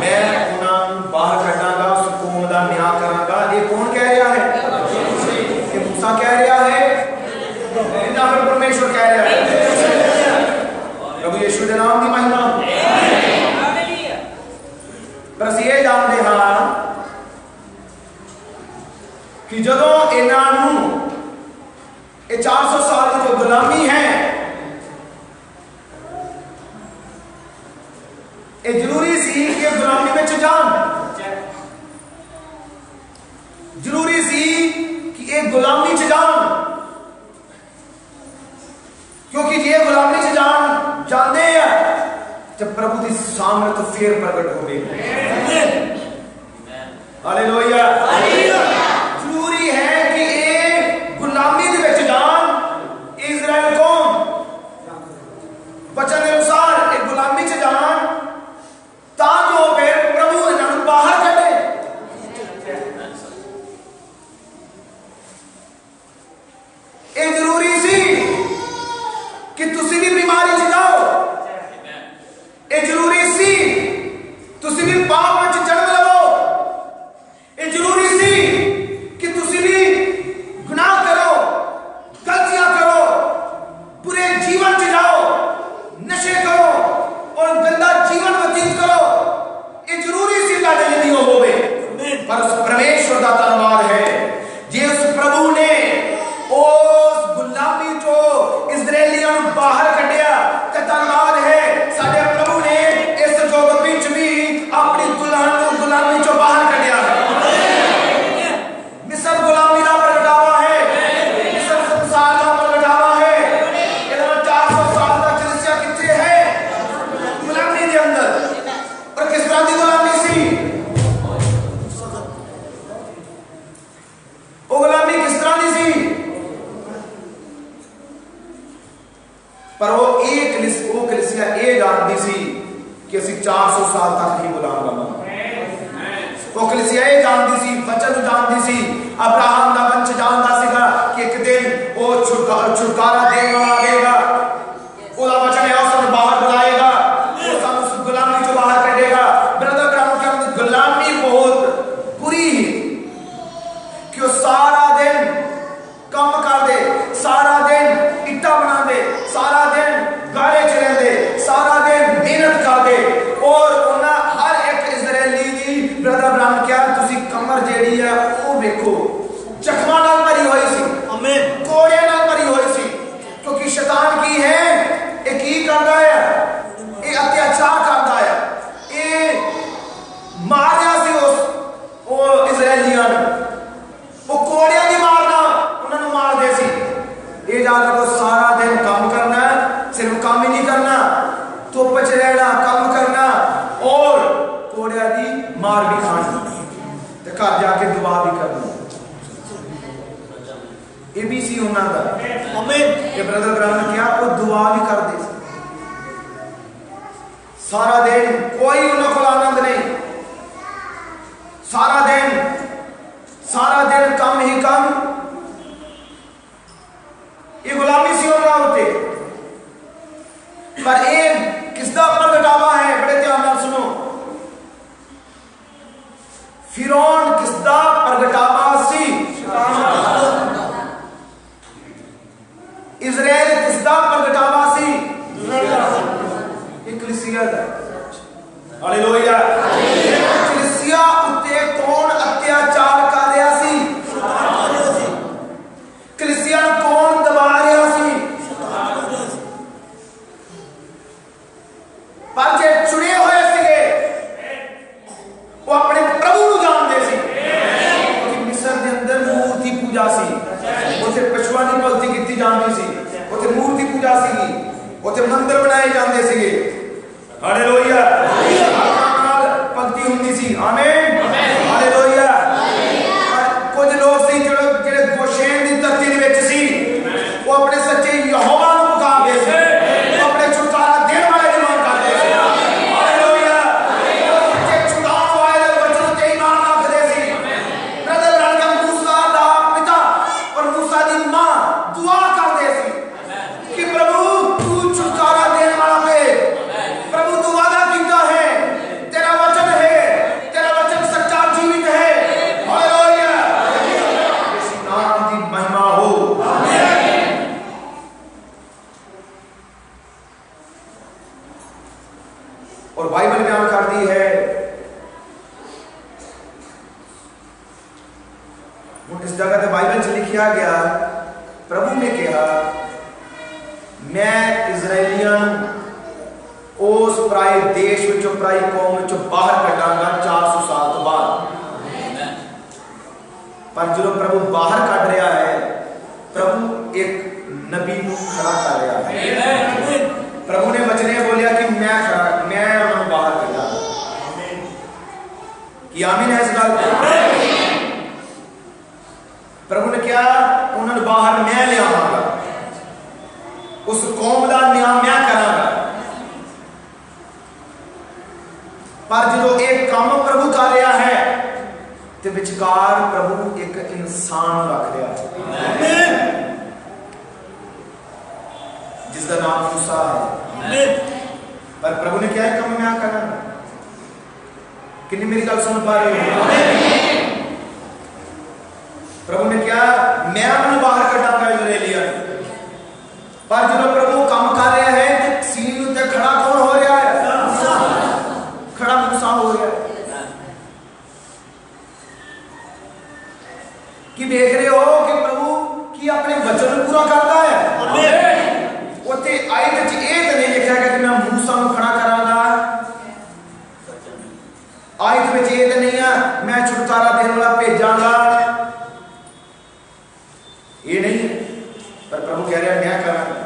मैं उन्हें बाहर कटांगा, उस कौम का न्याय करांगा। ये कौन कह रहा है? ये मूसा कह रहा है या फिर परमेश्वर कह रहा है? प्रभु यीशु के नाम की महिमा। बस ये जानते हैं कि जदों इन्हों ये 400 साल की जो गुलामी है ये जरूरी सी कि गुलामी में जान, जरूरी सी कि ये गुलामी च जान, क्योंकि ये गुलामी च जान जाते हैं जब प्रभु की सामर्थ फिर प्रकट हो गई। हालेलुया। जरूरी है कि ये गुलामी दे विच जान इजराइल कौम वचन के अनुसार एक गुलामी च जान ताकि फिर प्रभु इन्होंने बाहर कटे। ये जरूरी सी कि तुसी भी बीमारी च जाओ, ये जरूरी सी पर वो कलीसिया ये जानती सी कि ਅਸੀਂ 400 साल तक ही गुलाम रहांगे। वो कलीसिया ये जानती सी, वचन जानती सी, अब्राहम का वंश जानता सीगा कि एक दिन वो छुटकारा देने वाला आएगा, उसका वचन है उसे बाहर बुलाएगा, वो उस गुलामी से बाहर करेगा। ब्रदर ब्रह्म के अंदर गुलामी बहुत बुरी है कि वो सारा दिन काम कर दे, सारा दिन इट्टा बना दे, सारा दिन गाड़े च रहंदे, सारा दिन मेहनत कर दे और उन्हें हर एक इजरायली दी ब्रदर ब्रह्म क्या तुसी कमर जेड़ी है वो देखो जख्मा नाल भरी हुई सी, आमीन, कोड़े नाल भरी हुई सी, क्योंकि शैतान की है एक ही करता है, ये अत्याचार करता है, ये मारया सी उस इजरायलियां वो कोड़े नहीं मारना, उन्होंने मार दे सी। ये जाकर को सारा दिन काम करना, सिर्फ काम ही नहीं करना, धुप च रहना, काम करना और कोड़िया की मार भी खानी, तो घर जाके दुआ भी करनी। ये भी सी उन्होंने का, ये ब्रदर ब्रह्म क्या वो दुआ भी कर दे सारा दिन, कोई उन्होंने को आनंद नहीं, सारा दिन कम ही कम, ये गुलामी सी होना होते। पर एक किसका प्रगटावा है, बड़े ध्यान नाल सुनो, फिरौन किसका प्रगटावा सी, इजराइल किसका प्रगटावा सी, कलीसिया दा। हालेलुया। कलीसिया उत्ते कौन अत्याचार कर रहा सी, कलीसिया कौन दबा रहा सी, पर जे चुने हुए सीगे वो अपने प्रभु को जानते सी। मिस्र के अंदर मूर्ति पूजा सी, उसे पशुओं की भगती की जाती सी, उसे मूर्ति पूजा सी, उसे मंदिर बनाए जाते सीगे। हालेलुया। भक्ति होती सी, आमीन, हालेलुया। कुछ लोग सी जेड़े गोशेन की धरती विच सी, वो अपने सच्चे यहोवा को पुकारदे सी, वो अपने छुटकारा देने वाले की मांग करदे सी। हालेलुया। जे छुड़ाने वाले दे वचन ते ईमान रखदे सी। ब्रदर ब्रह्म मूसा दा पिता और मूसा दी मां दुआ करदे सी कि प्रभु तू छुटकारा देने वाला है, प्रभु तू वादा कीता है, तेरा वचन है, तेरा वचन सच्चा जीवित है। हालेलुया। इस नाम की महिमा हो, आमीन। और बाइबल बयान करती है, इस जगह पे बाइबल च लिखा गया, प्रभु ने कहा मैं इजराइलियां उस पराए देश विचों पराई कौम विचों बाहर कटांगा 400 साल तो बाद। पर जो प्रभु बाहर कट रहा है, प्रभु एक नबी को खड़ा कर रहा है। प्रभु ने वचने बोलिया कि मैं उन्होंने बाहर कटा, कि आमीन है इस गल। प्रभु ने क्या उन्होंने बाहर मैं ले आवांगा, उस कौम का न्याय मैं करांगा। पर जो एक काम प्रभु कर रहा है ते विचकार प्रभु एक इंसान रख रहा है जिसका नाम मूसा है। पर प्रभु ने क्या काम मैं करांगा, कितनी मेरी गल सुन पा रहे हो? प्रभु ने क्या मैं उन्हें बाहर कटांगा इजराइलियां। पर जो प्रभु काम कर रहा है तो सीन उत्ते खड़ा कौन हो रहा है? खड़ा मूसा हो रहा है। कि देख रहे हो कि प्रभु की अपने वचन पूरा करता है। उत्ते आयत च ये तो नहीं लिखा कि मैं मूसा को खड़ा करांगा, आयत में ये तो नहीं है मैं छुटकारा देने वाला भेजांगा, ये नहीं। पर प्रभु कह रहा है मैं करांगा।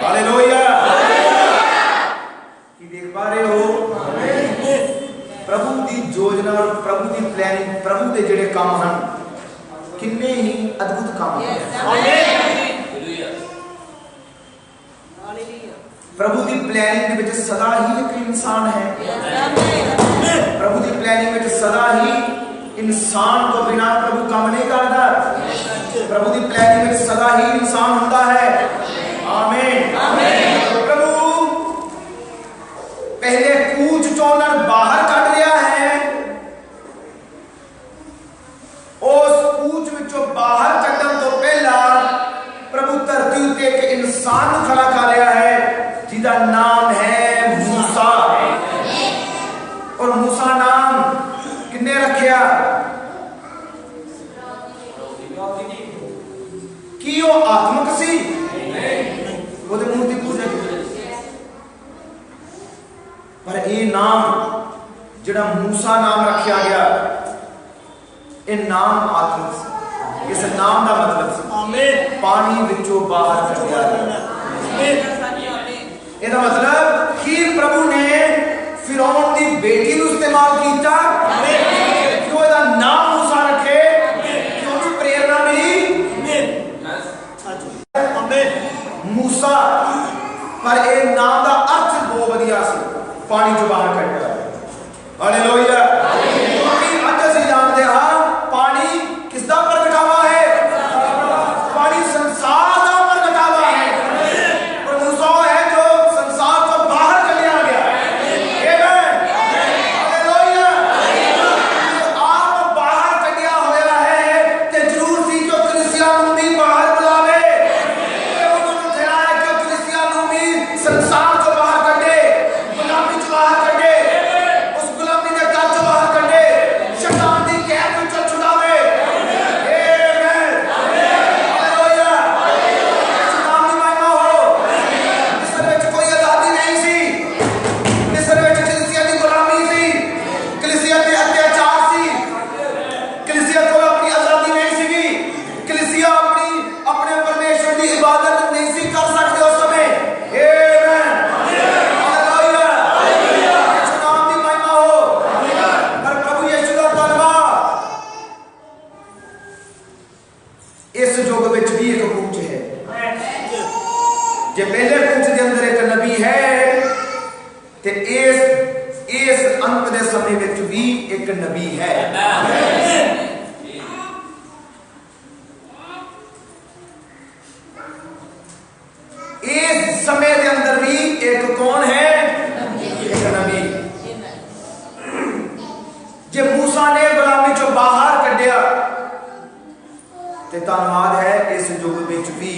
हालेलुया। कि देख पा रहे हो प्रभु की योजना और प्रभु की प्लानिंग, प्रभु के जेड़े काम हैं किन्ने ही अद्भुत काम प्रभु की प्लानिंग विच सदा ही एक इंसान है। प्रभु की प्लानिंग विच सदा ही इंसान को बिना प्रभु काम नहीं करता। प्रभु की प्लानिंग विच सदा ही इंसान होता है। आमीन। प्रभु पहले कूच चोनर बाहर कट रहा है, उस कूच विचों बाहर कटन तो पहला प्रभु धरती उत्ते एक इंसान खड़ा कर रहा है जिसका नाम है मूसा। और मूसा नाम किन्ने रखिया? कि वो आत्मक सी वो तो मूर्ति पूजा पर ये नाम जिहड़ा मूसा नाम रखा गया ये नाम आत्मक सी। इस नाम का मतलब पानी विचों बाहर कढ़िया गया। इसका मतलब कि प्रभु ने फिरौन की बेटी को इस्तेमाल किया क्यों इसका नाम मूसा रखे, क्योंकि प्रेरणा मिली मूसा। पर ये नाम का अर्थ बहुत बढ़िया सी, पानी चो बाहर कढ़िया। हालेलुया। अज असीं जानते हाँ पानी किसका प्रगटावा है? पानी संसार का प्रगटावा है। और मूसा है जो संसार को बाहर चलिया गया। हालेलुया। आप बाहर कढ़िया होया है ते जरूर सी कि कलीसिया नूं भी बाहर बुलावे। उन्होंने ठहराया कि कलीसिया नूं भी संसार को बाहर कढ़े, गुलामी चो बाहर कढ़े, उस गुलामी के घर चो बाहर कढ़े, शैतान दी कैद विचों छुड़ावे। इस युग विच भी एक कूच है। जे पहले कूच के अंदर एक नबी है ते इस अंत दे समय विच भी एक नबी है। इस समय के अंदर भी एक कौन है? एक नबी। जे मूसा ने गुलामी चो बाहर कढ़िया ते धन्यवाद है इस युग विच भी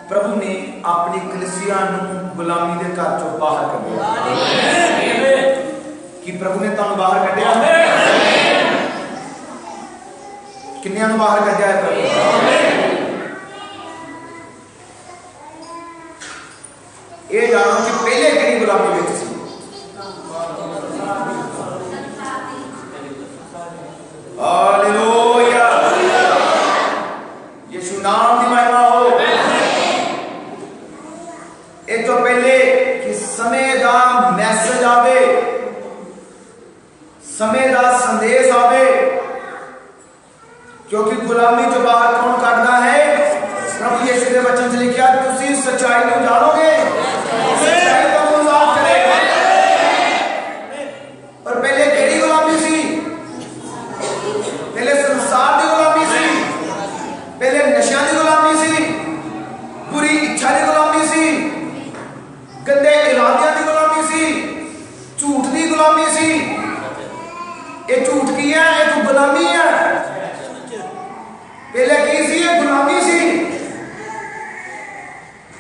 प्रभु ने अपनी कलीसिया नूं गुलामी के घर चो बाहर कढ़िया। कि प्रभु ने तुहानूं बाहर कढ़िया? किन्नियां नूं बाहर कढ़िया है प्रभु? ये जानो कि पहले किहड़ी गुलामी विच सी। हालेलुया। यीशु नाम की महिमा हो। एक तो पहले कि समय का मैसेज आवे, समय का संदेश आवे, क्योंकि गुलामी जो बाहर कौन काटता है? प्रभु यीशु के वचन से लिखा तुसी सच्चाई को जानोगे, सच्चाई को आजाद करेगा। और पहले केड़ी गुलामी सी? पहले संसार की गुलामी सी, पहले नशा की गुलामी सी, बुरी इच्छा की गुलामी सी, गंदे इरादियां की गुलामी सी, झूठ की गुलामी सी। ये झूठ की है, एक गुलामी है। पहले की सी? ये गुलामी सी।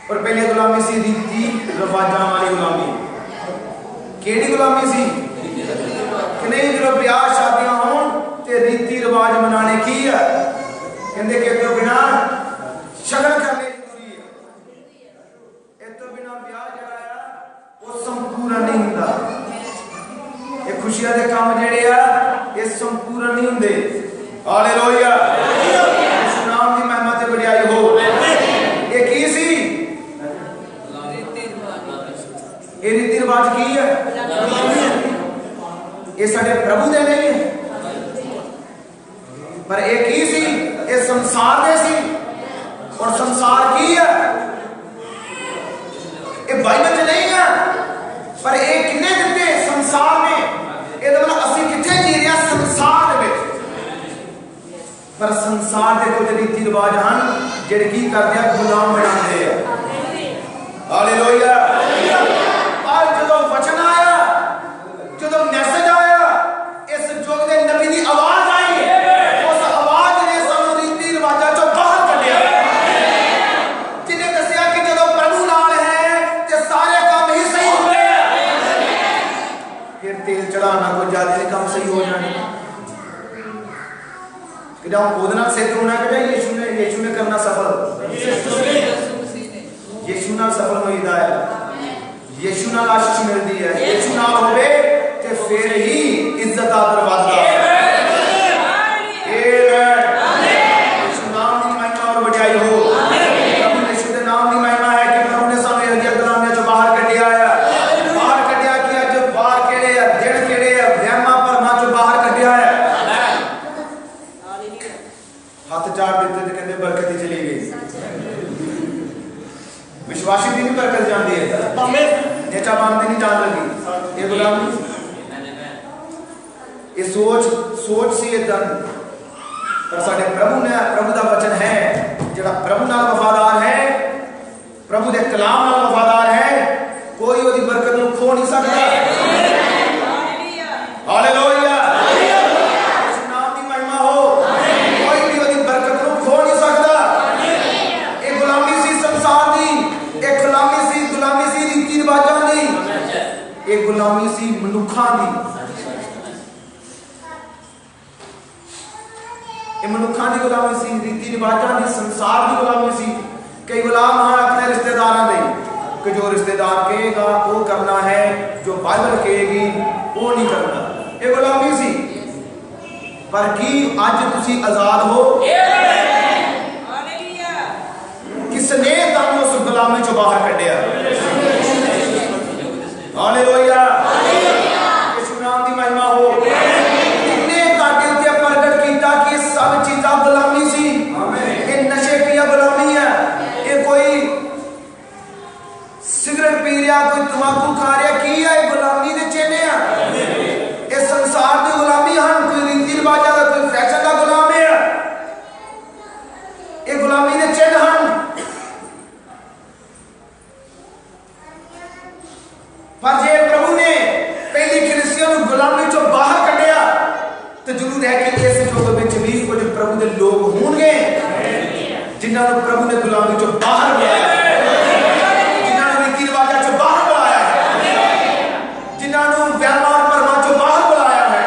और पहले गुलामी सी रीति रिवाजा वाली गुलामी। केड़ी गुलामी सी? कि नहीं जो ब्याह शादियां होन ते रीति रिवाज मनाने की है, कहते कि तो बिना शगन करने जरूरी है। तो बिना ब्याह जड़ा वो संपूर्ण नहीं होता। ये खुशियां दे काम जेड़े आ ये संपूर्ण नहीं होंदे। हालेलुया। यीशु नाम की महिमा ते बढ़ाई हो। ये की सी? ये रीति रिवाज की है? ये साडे प्रभु दे नहीं है। पर एक ही सी ये संसार दे सी और संसार की है ये बाइबल च नहीं है पर ये किन्ने दिते संसार में ये मतलब असि किथे जी रहे संसार दे विच पर संसार दे कुछ रीति रिवाज हैं जिहड़े की करदे गुलाम बनाते हैं हालेलुया और जदों वचन आया जदों मैसेज आया इस युग दे नबी दी आवाज आई उस आवाज ने सानू रीति रिवाजां चों बाहर कढिया जिन्हें दसिया कि जदों प्रभु नाल है ते सारे काम ही सही होंदे फिर तेल चढ़ाना कोई ज्यादा काम सही हो जाने कि ओदे नाल सिद्ध होना कि यीशु ने करना सफल यीशु नाल सफल होईदा है यीशु नाल आशीष मिलती है यीशु नाल होवे ते फिर ही इज्जत आदर वधदा है यीशु नाम दी महिमा और वडियाई हो प्रभु यीशु दे नाम दी महिमा है कि प्रभु ने सानू यहूदी गुलामियां चों बाहर कढिया है बाहर कढिया कि अज बाहर केड़े है दिन केड़े है वहमां भरमां चों बाहर कढिया है हाथ चाट दिते ते कहंदे बरकत ही चली गई विश्वासी भी नहीं बरकत जाती है नेचा बांधते नहीं जान लगी ये गुलामी ये सोच सी इदां पर साडे प्रभु दा वचन है जेड़ा प्रभु नाल वफादार है प्रभु दे कलाम नाल वफादार है कोई ओदी बरकत नूं खो नहीं सकदा हालेलुया यीशु नाम दी महिमा हो कोई भी ओदी बरकत नूं खो नहीं सकदा ये गुलामी सी संसार दी एक गुलामी सी रीति रिवाजां दी एक गुलामी सी मनुखां दी ये मनुखां दी गुलामी सी रीति रिवाजां दी संसार दी गुलामी सी कई गुलाम हैं अपने रिश्तेदारां दे कि जो रिश्तेदार कहेगा वो करना है जो बाइबल कहेगी वो नहीं करना ये गुलामी सी पर की अज तुसी आजाद हो किसने तुहानू उस गुलामी चों बाहर कढिया हालेलुया यीशु नाम दी महिमा हो किन्ने तुहाडे उत्ते प्रगट कीता कि सब चीज़ां गुलामी सी ये नशे पिया गुलामी है ये कोई सिगरेट पी रहा कोई तंबाकू खा रहा की है गुलामी दे चेले है ये संसार दी गुलामी है कोई रीति रिवाजां दा कोई फैशन दा गुलाम है ये गुलामी दे चिन्ह हैं पर जे प्रभु ने पहली कलीसिया नूं गुलामी चों बाहर कढिया तो जरूर है कि इस युग विच भी कुछ प्रभु दे लोग होणगे जिन्हां नूं प्रभु ने गुलामी चों बाहर बुलाया जिन्हां नूं रीति रिवाजां चों बाहर बुलाया है जिन्हां नूं वहमां और भरमां चों बाहर बुलाया है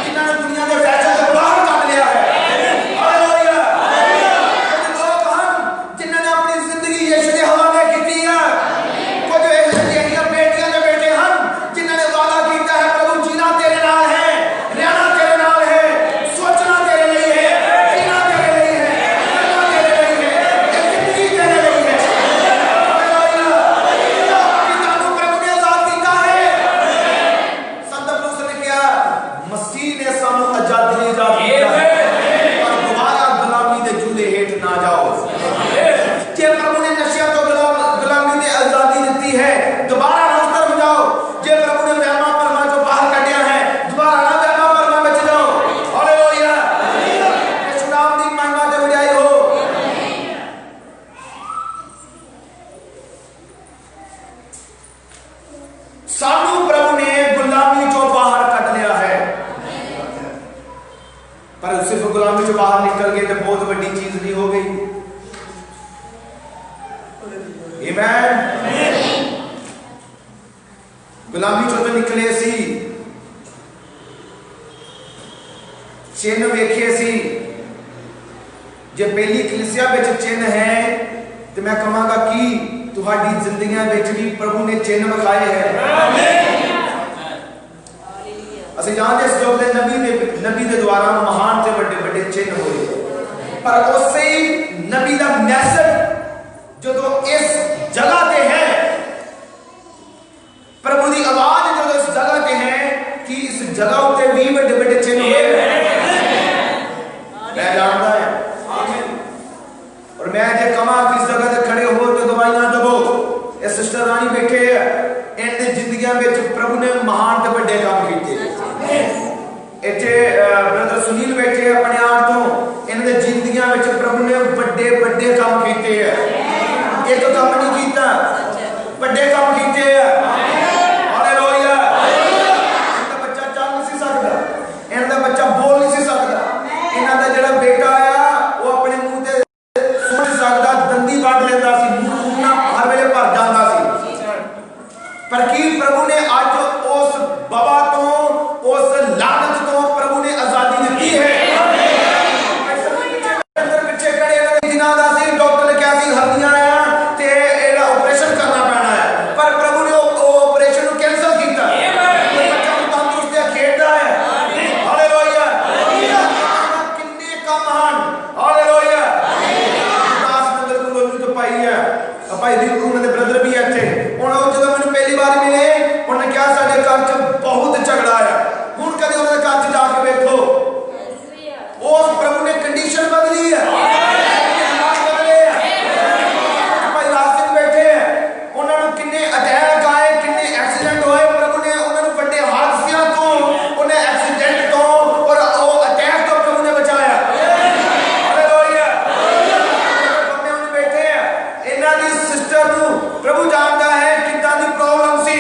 जिन्हां नूं दुनिया दे फैशन चों बाहर कढ लिया है हालेलुया कुछ लोग हैं जिन्हां ने अपनी जिंदगी यीशु दे हवाले कीती है कुछ ऐसे बेटियां दे बेटे हैं जिन्हां ने वादा कीता है प्रभु जीना तेरे नाल है रहना तेरे नाल है सोचना तेरे लिए है जीना तेरे लिए है रहना तेरे लिए है ये जिंदगी तेरे लिए है हालेलुया कि तानू प्रभु ने आजाद कीता है संत पौलुस ने कहा मसीह ने सानू आजादी कीता है पर दोबारा गुलामी दे जूले हेठ ना जाओ जे प्रभु ने नशिया तो गुलामी दे आजादी दी है दोबारा ना उस तरफ जाओ जे प्रभु ने वहमां भरमां चों बाहर कढिया है दोबारा ना वहमां भरमां विच जाओ हालेलुया यीशु नाम दी महिमा ते वडियाई हो सानू प्रभु ने गुलामी चों बाहर कढ लिया है पर सिर्फ गुलामी चों बाहर निकल गए तो बहुत बड़ी चीज नहीं हो गई आमीन गुलामी चों तो निकले सी चिन्ह वेखे सी जे पहली कलीसिया विच चिन्ह है तो मैं कहांगा कि तुहाडी जिंदगियां विच भी प्रभु ने चिन्ह विखाए हैं असि जानते इस युग दे नबी दे द्वारा महान ते बड़े बड़े चिन्ह होए पर उसे नबी दा मैसेज जो तो इस जगह पे है प्रभु की आवाज जो तो इस जगह पे है कि इस जगह उत्ते भी बड़े बड़े चिन्ह हुए मैं जानता है मैं जे कमा किस जगह ते खड़े हो तो गवाहियां दवो। ये सिस्टर रानी बैठे है, इनकी जिंदगियां में प्रभु ने महान ते बड़े काम किए। इत्थे ब्रदर सुनील बैठे अपने आप तो इनके जिंदगियां में प्रभु ने बड़े बड़े काम किए है। एक काम नहीं किया, बड़े काम किए है। हालेलुया। इनका बच्चा चल नहीं सकता, इनका बच्चा बोल नहीं सकता, इन्हां दा जिहड़ा बेटा आया वो अपने मुंह ते सुन सकता, दंदी वड लेंदा सी, मुंह ना हर वेले भर जांदा सी। पर की प्रभु ने अज उस बाबा तो उस लानत तो प्रभु ने आजादी दी है। पिछे खड़े जिन्हां दा सी डॉक्टर ने कहा सी हड्डियां आया ते एड़ा ऑपरेशन करना पैना है, पर प्रभु ने ऑपरेशन को कैंसिल किया। बच्चा तंदुरुस्त है, खेलदा है। हालेलुया। कितने का महान। हालेलुया। दास मंदिर को लोग तो पाई है, भाई रिंकू ने ब्रदर भी अच्छे हुण जदों मैनूं पहली बार मिले उन्होंने कहा साडे घर च बहुत झगड़ा है। हुण कदे उन्होंने घर च जाके देखो, उस प्रभु ने कंडीशन बदली है, हालात बदले हैं। भाई रास्ते में बैठे हैं, उन्होंने किन्ने अटैक आए, किन्ने एक्सीडेंट होए, प्रभु ने उन्होंने बड़े हादसियां तो, उन्हें एक्सीडेंट तो और अटैक तो प्रभु ने बचाया। हालेलुया। कमरे में बैठे हैं, इन्हां दी सिस्टर नूं प्रभु जानता है कितना दी प्रॉब्लम सी,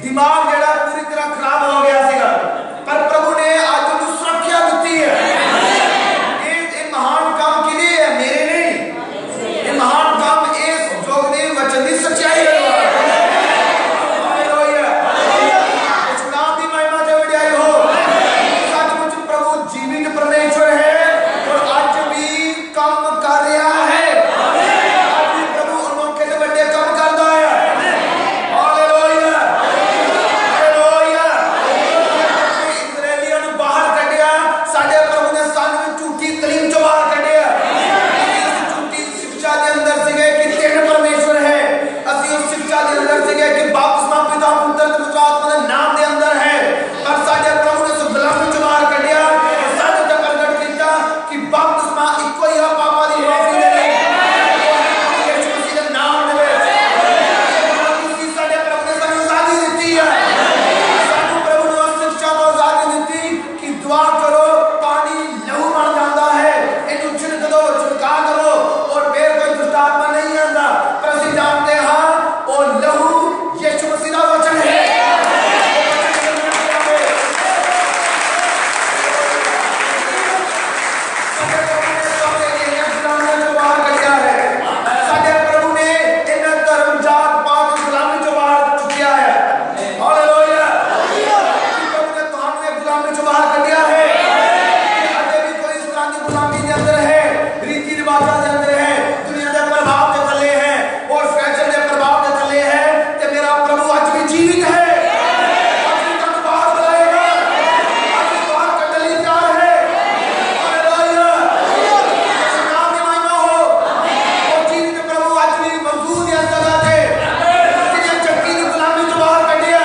दिमाग जड़ा पूरी तरह खराब हो गया सीगा, पर प्रभु ने आज उन्हें सुरक्षा दी है। ये महान काम किने है, मेरे नहीं। ये महान काम इस जोगदेव वचन दी सच्चाई है। हालेलुया। इस नाम दी महिमा ते वडियाई हो। सचमुच प्रभु जीवित परमेश्वर है और आज भी काम कर रहा है। आज भी प्रभु अनोखे ते बड़े काम करदा है। हालेलुया। हालेलुया। इजरायलियां नूं बाहर कढिया, साडे प्रभु ने सानूं झूठी तलीम चों बाहर कढिया। इस झूठी शिक्षा दे अंदर सीगे कि तीन परमेश्वर है, असि उस शिक्षा दे अंदर सीगे कि बपतिस्मा पिता पुत्र ते पवित्र आत्मा दे नाम दे अंदर है, पर साडे प्रभु ने उस गुलामी चों बाहर कढिया, सच ते प्रगट कीता कि बपतिस्मा इक्को ही है पापां दी माफी दे लई, यीशु मसीह दे नाम दे विच। साडे प्रभु ने सानूं आजादी दित्ती है। सानूं प्रभु ने उस शिक्षा तो आजादी दित्ती कि दुआ करो पानी लहू बन जाता है, इनू छिड़क दो, छिड़का करो और फिर कोई दुष्ट आत्मा नहीं आंदा। पर असि जानते हां वो लहू यीशु मसीह दा वचन है। साडे प्रभु ने इन्हां धर्म जात पात गुलामी चों बाहर चुकिया है। हालेलुया। प्रभु ने तुहानूं इस गुलामी चों बाहर कढिया है। अजे भी कोई इस तरह की गुलामी के अंदर है, रीति रिवाजां के अंदर है, दुनिया के प्रभाव के थले है और फैशन के प्रभाव के थले है, ते मेरा प्रभु आज भी जीवित है। आज भी तुहानूं बाहर बुलाएगा, आज भी बाहर कढण लई तैयार है। हालेलुया। इस नाम दी महिमा हो। वो जीवित प्रभु आज भी मौजूद है इस जगह ते, जिन्हें चक्की दी गुलामी चों बाहर कढिया,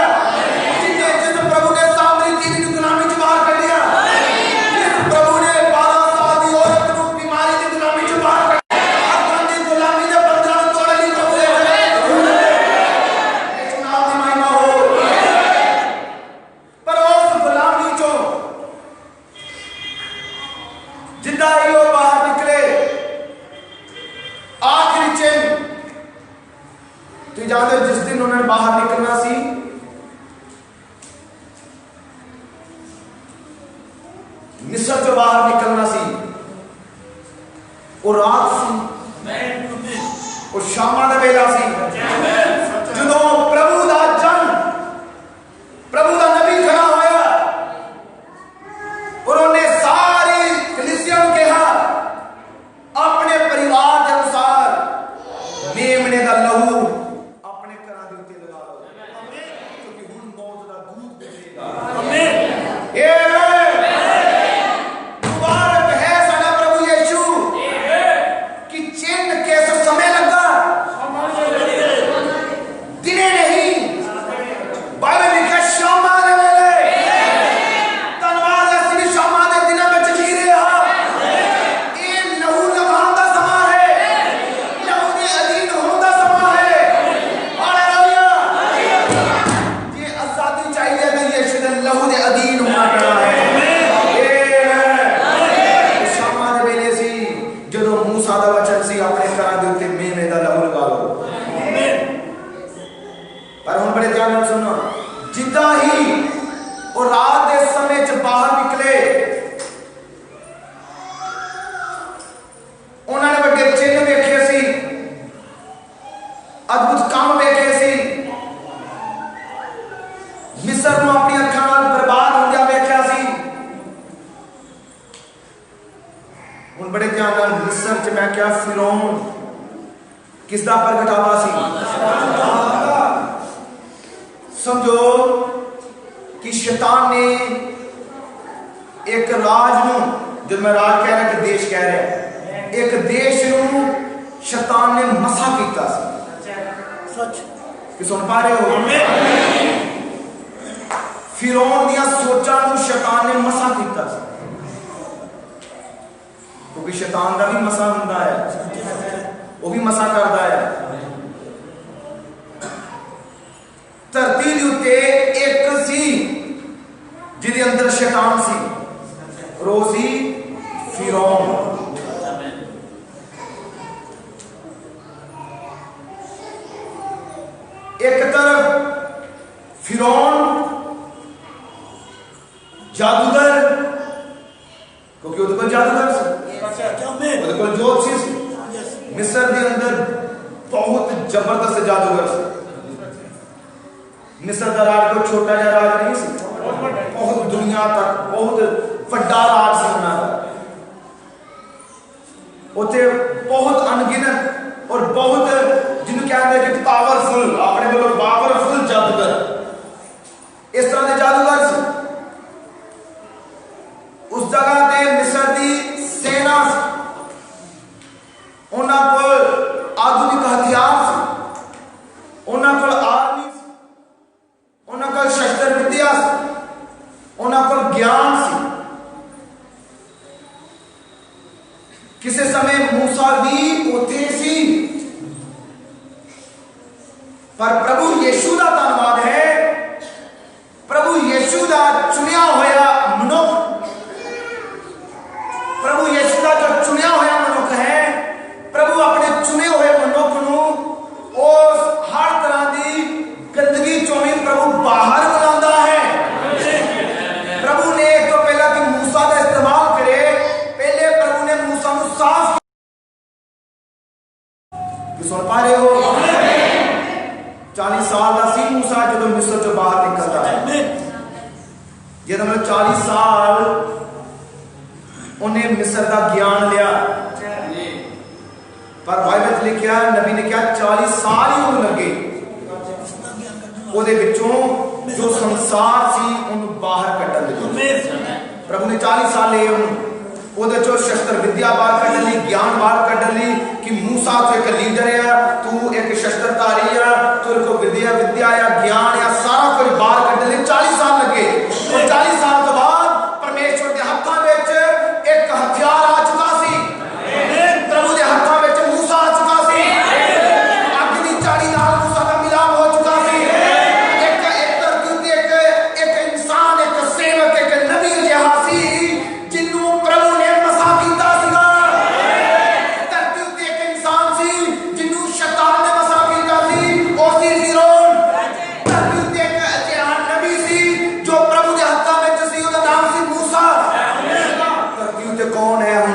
जिस प्रभु ने सामरी टीवी दी गुलामी चों बाहर कढिया, जिस प्रभु ने 12 साल दी औरत नूं बीमारी दी गुलामी चों बाहर कढिया, अगन दी गुलामी दे बंधनां नूं तोड़न लई प्रभु दे चले। इस नाम दी महिमा हो। पर उस गुलामी चों जिद्दां ही वो बाहर निकले, आखिरी चिन्ह तुसीं जानदे हो, जिस दिन उन्होंने बाहर निकलना सी, मिस्र चों बाहर निकलना सी, वो रात सी, वो शामा दा वेला सी, जदों प्रभु दा जन, प्रभु दा नबी खड़ा होया और उन्हें सारी कलीसिया नूं कहा अपने परिवार के अनुसार मेमने दा लहू अपने घरां दे उत्ते लगा लो, क्योंकि हुण मौत दा दूत गुजरेगा। आमीन। मुबारक है साडा प्रभु यीशु कि चिन्ह किस समय लगा। मूसा दा वचन सी अपने घरां दे उत्ते मेवे दा लहू लगा लो। पर हुण बड़े ध्यान नाल सुनो, जिद्दां ही वो रात के समय च बाहर निकले, उन्होंने बड़े चिन्ह वेखे सी, अद्भुत काम वेखे सी, मिस्र को अपनी अखां नाल बर्बाद होंदिया वेख्या सी। हुण बड़े ध्यान नाल मिस्र च मैं क्या फिरौन किसदा प्रगटावा सी? समझो कि शैतान ने एक राज नूं, जब मैं राज कह रहा कि देश कह रहा, एक देश नूं शैतान ने मसा कीता सी। सच कि सुन पा रहे हो? फिरौन दियां सोचां नूं शैतान ने मसा कीता सी, क्योंकि शैतान दा भी मसा हुंदा है, वो भी मसा करदा है। धरती दे उत्ते एक सी जिहदे अंदर शैतान सी, रोजी फिरौन। एक तरफ फिरौन जादूगर, क्योंकि उहदे कोल जादूगर सी, उहदे कोल ज्योतिषी सी। मिस्र दे अंदर बहुत जबरदस्त जादूगर सी। मिस्र का राज कोई छोटा जिहा राज नहीं सी, बहुत दुनिया तक बहुत वड्डा राज सी उन्हां दा। उत्थे बहुत अनगिनत और बहुत जिन्हों कहते हैं कि पावरफुल, अपने बोलो पावरफुल जादूगर, इस तरह के जादूगर सी। उस जगह ते मिस्र की सेना सी, उन्हां कोल आधुनिक हथियार सी, उन्हां कोल आर्मी सी, उन्हां कोल शस्त्र विद्या सी, उन्हां कोल ज्ञान सी। किसी समय मूसा भी उत्थे सी, पर प्रभु यीशु का धन्यवाद है, प्रभु यीशु का चुनिया होया मनुख, प्रभु यीशु का जो चुनिया होया मनुख है, प्रभु अपने चुने हुए मनुख नूं उस हर तरह की गंदगी चों भी प्रभु बाहर बुलाता है। प्रभु ने एक तो पहला कि मूसा का इस्तेमाल करे, पहले प्रभु ने मूसा को साफ, सुन पा रहे हो? 40 साल का सी मूसा जो मिस्र चो बाहर निकलता है। जब मतलब 40 साल उन्हें मिस्र का ज्ञान लिया, पर बाइबल लिखा नबी ने क्या 40 साल ही उन्हें लगे ओदे विचों जो संसार सी उन बाहर कट्टन लगे। प्रभु ने 40 साल लिए ओदे चो शस्त्र विद्या बाहर कट ली, ज्ञान बाहर कट ली कि मूसा तो एक लीडर है, तू एक शस्त्रधारी है, तेरे को विद्या या ज्ञान या सारा कुछ बाहर कट ली। 40 साल लगे और 40 साल के बाद परमेश्वर के हाथों में एक हथियार आ चुका सी, प्रभु के हाथों में मूसा आ चुका सी, अग्नि चाड़ी नाल मूसा का मिलाप हो चुका सी। एक इंसान, एक सेवक, एक नबी जिहा सी जिन्हों प्रभु ने मसा कीता सीगा। धरती उत्ते एक इंसान सी जिन्हों शैतान ने मसा कीता सी, ओ सी फिरौन। धरती उत्ते एक जिहा नबी सी जो प्रभु के हाथों में सी, उसका नाम सी मूसा। धरती उत्ते कौन है हम?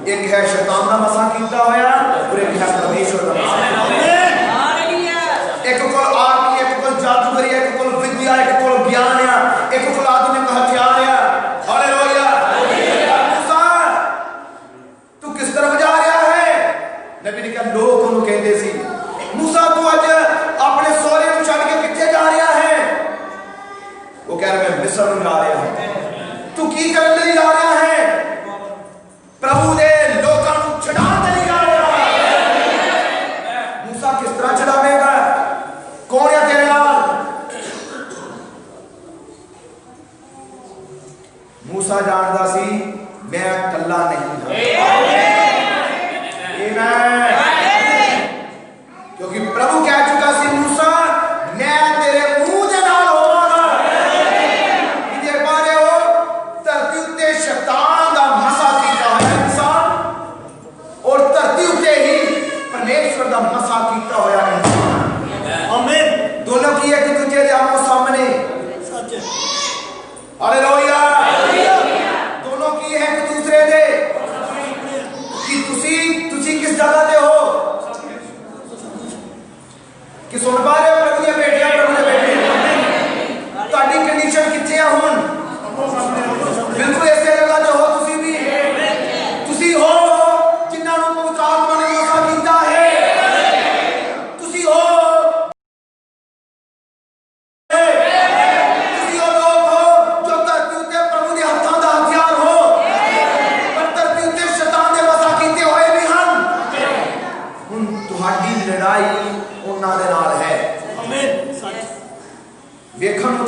एक है शैतान का मसा कीता होया और एक है परमेश्वर का मसा। एक को आर्मी, एक को जादूगरी, एक को विद्या, एक को ज्ञान है, एक को आधुनिक हथियार है। हालेलुया। मूसा तू किस तरफ जा रहा है? नबी ने कहा लोग उन्होंने कहते सी मूसा तू आज अपने सोहरे को छड़ के किथे जा रहा है? वो कह रहा मैं मिस्र में जा रहा हूं। तू की करने जा रहा है? प्रभु दे लोकां नूं छड़ाण लई जा रहा है।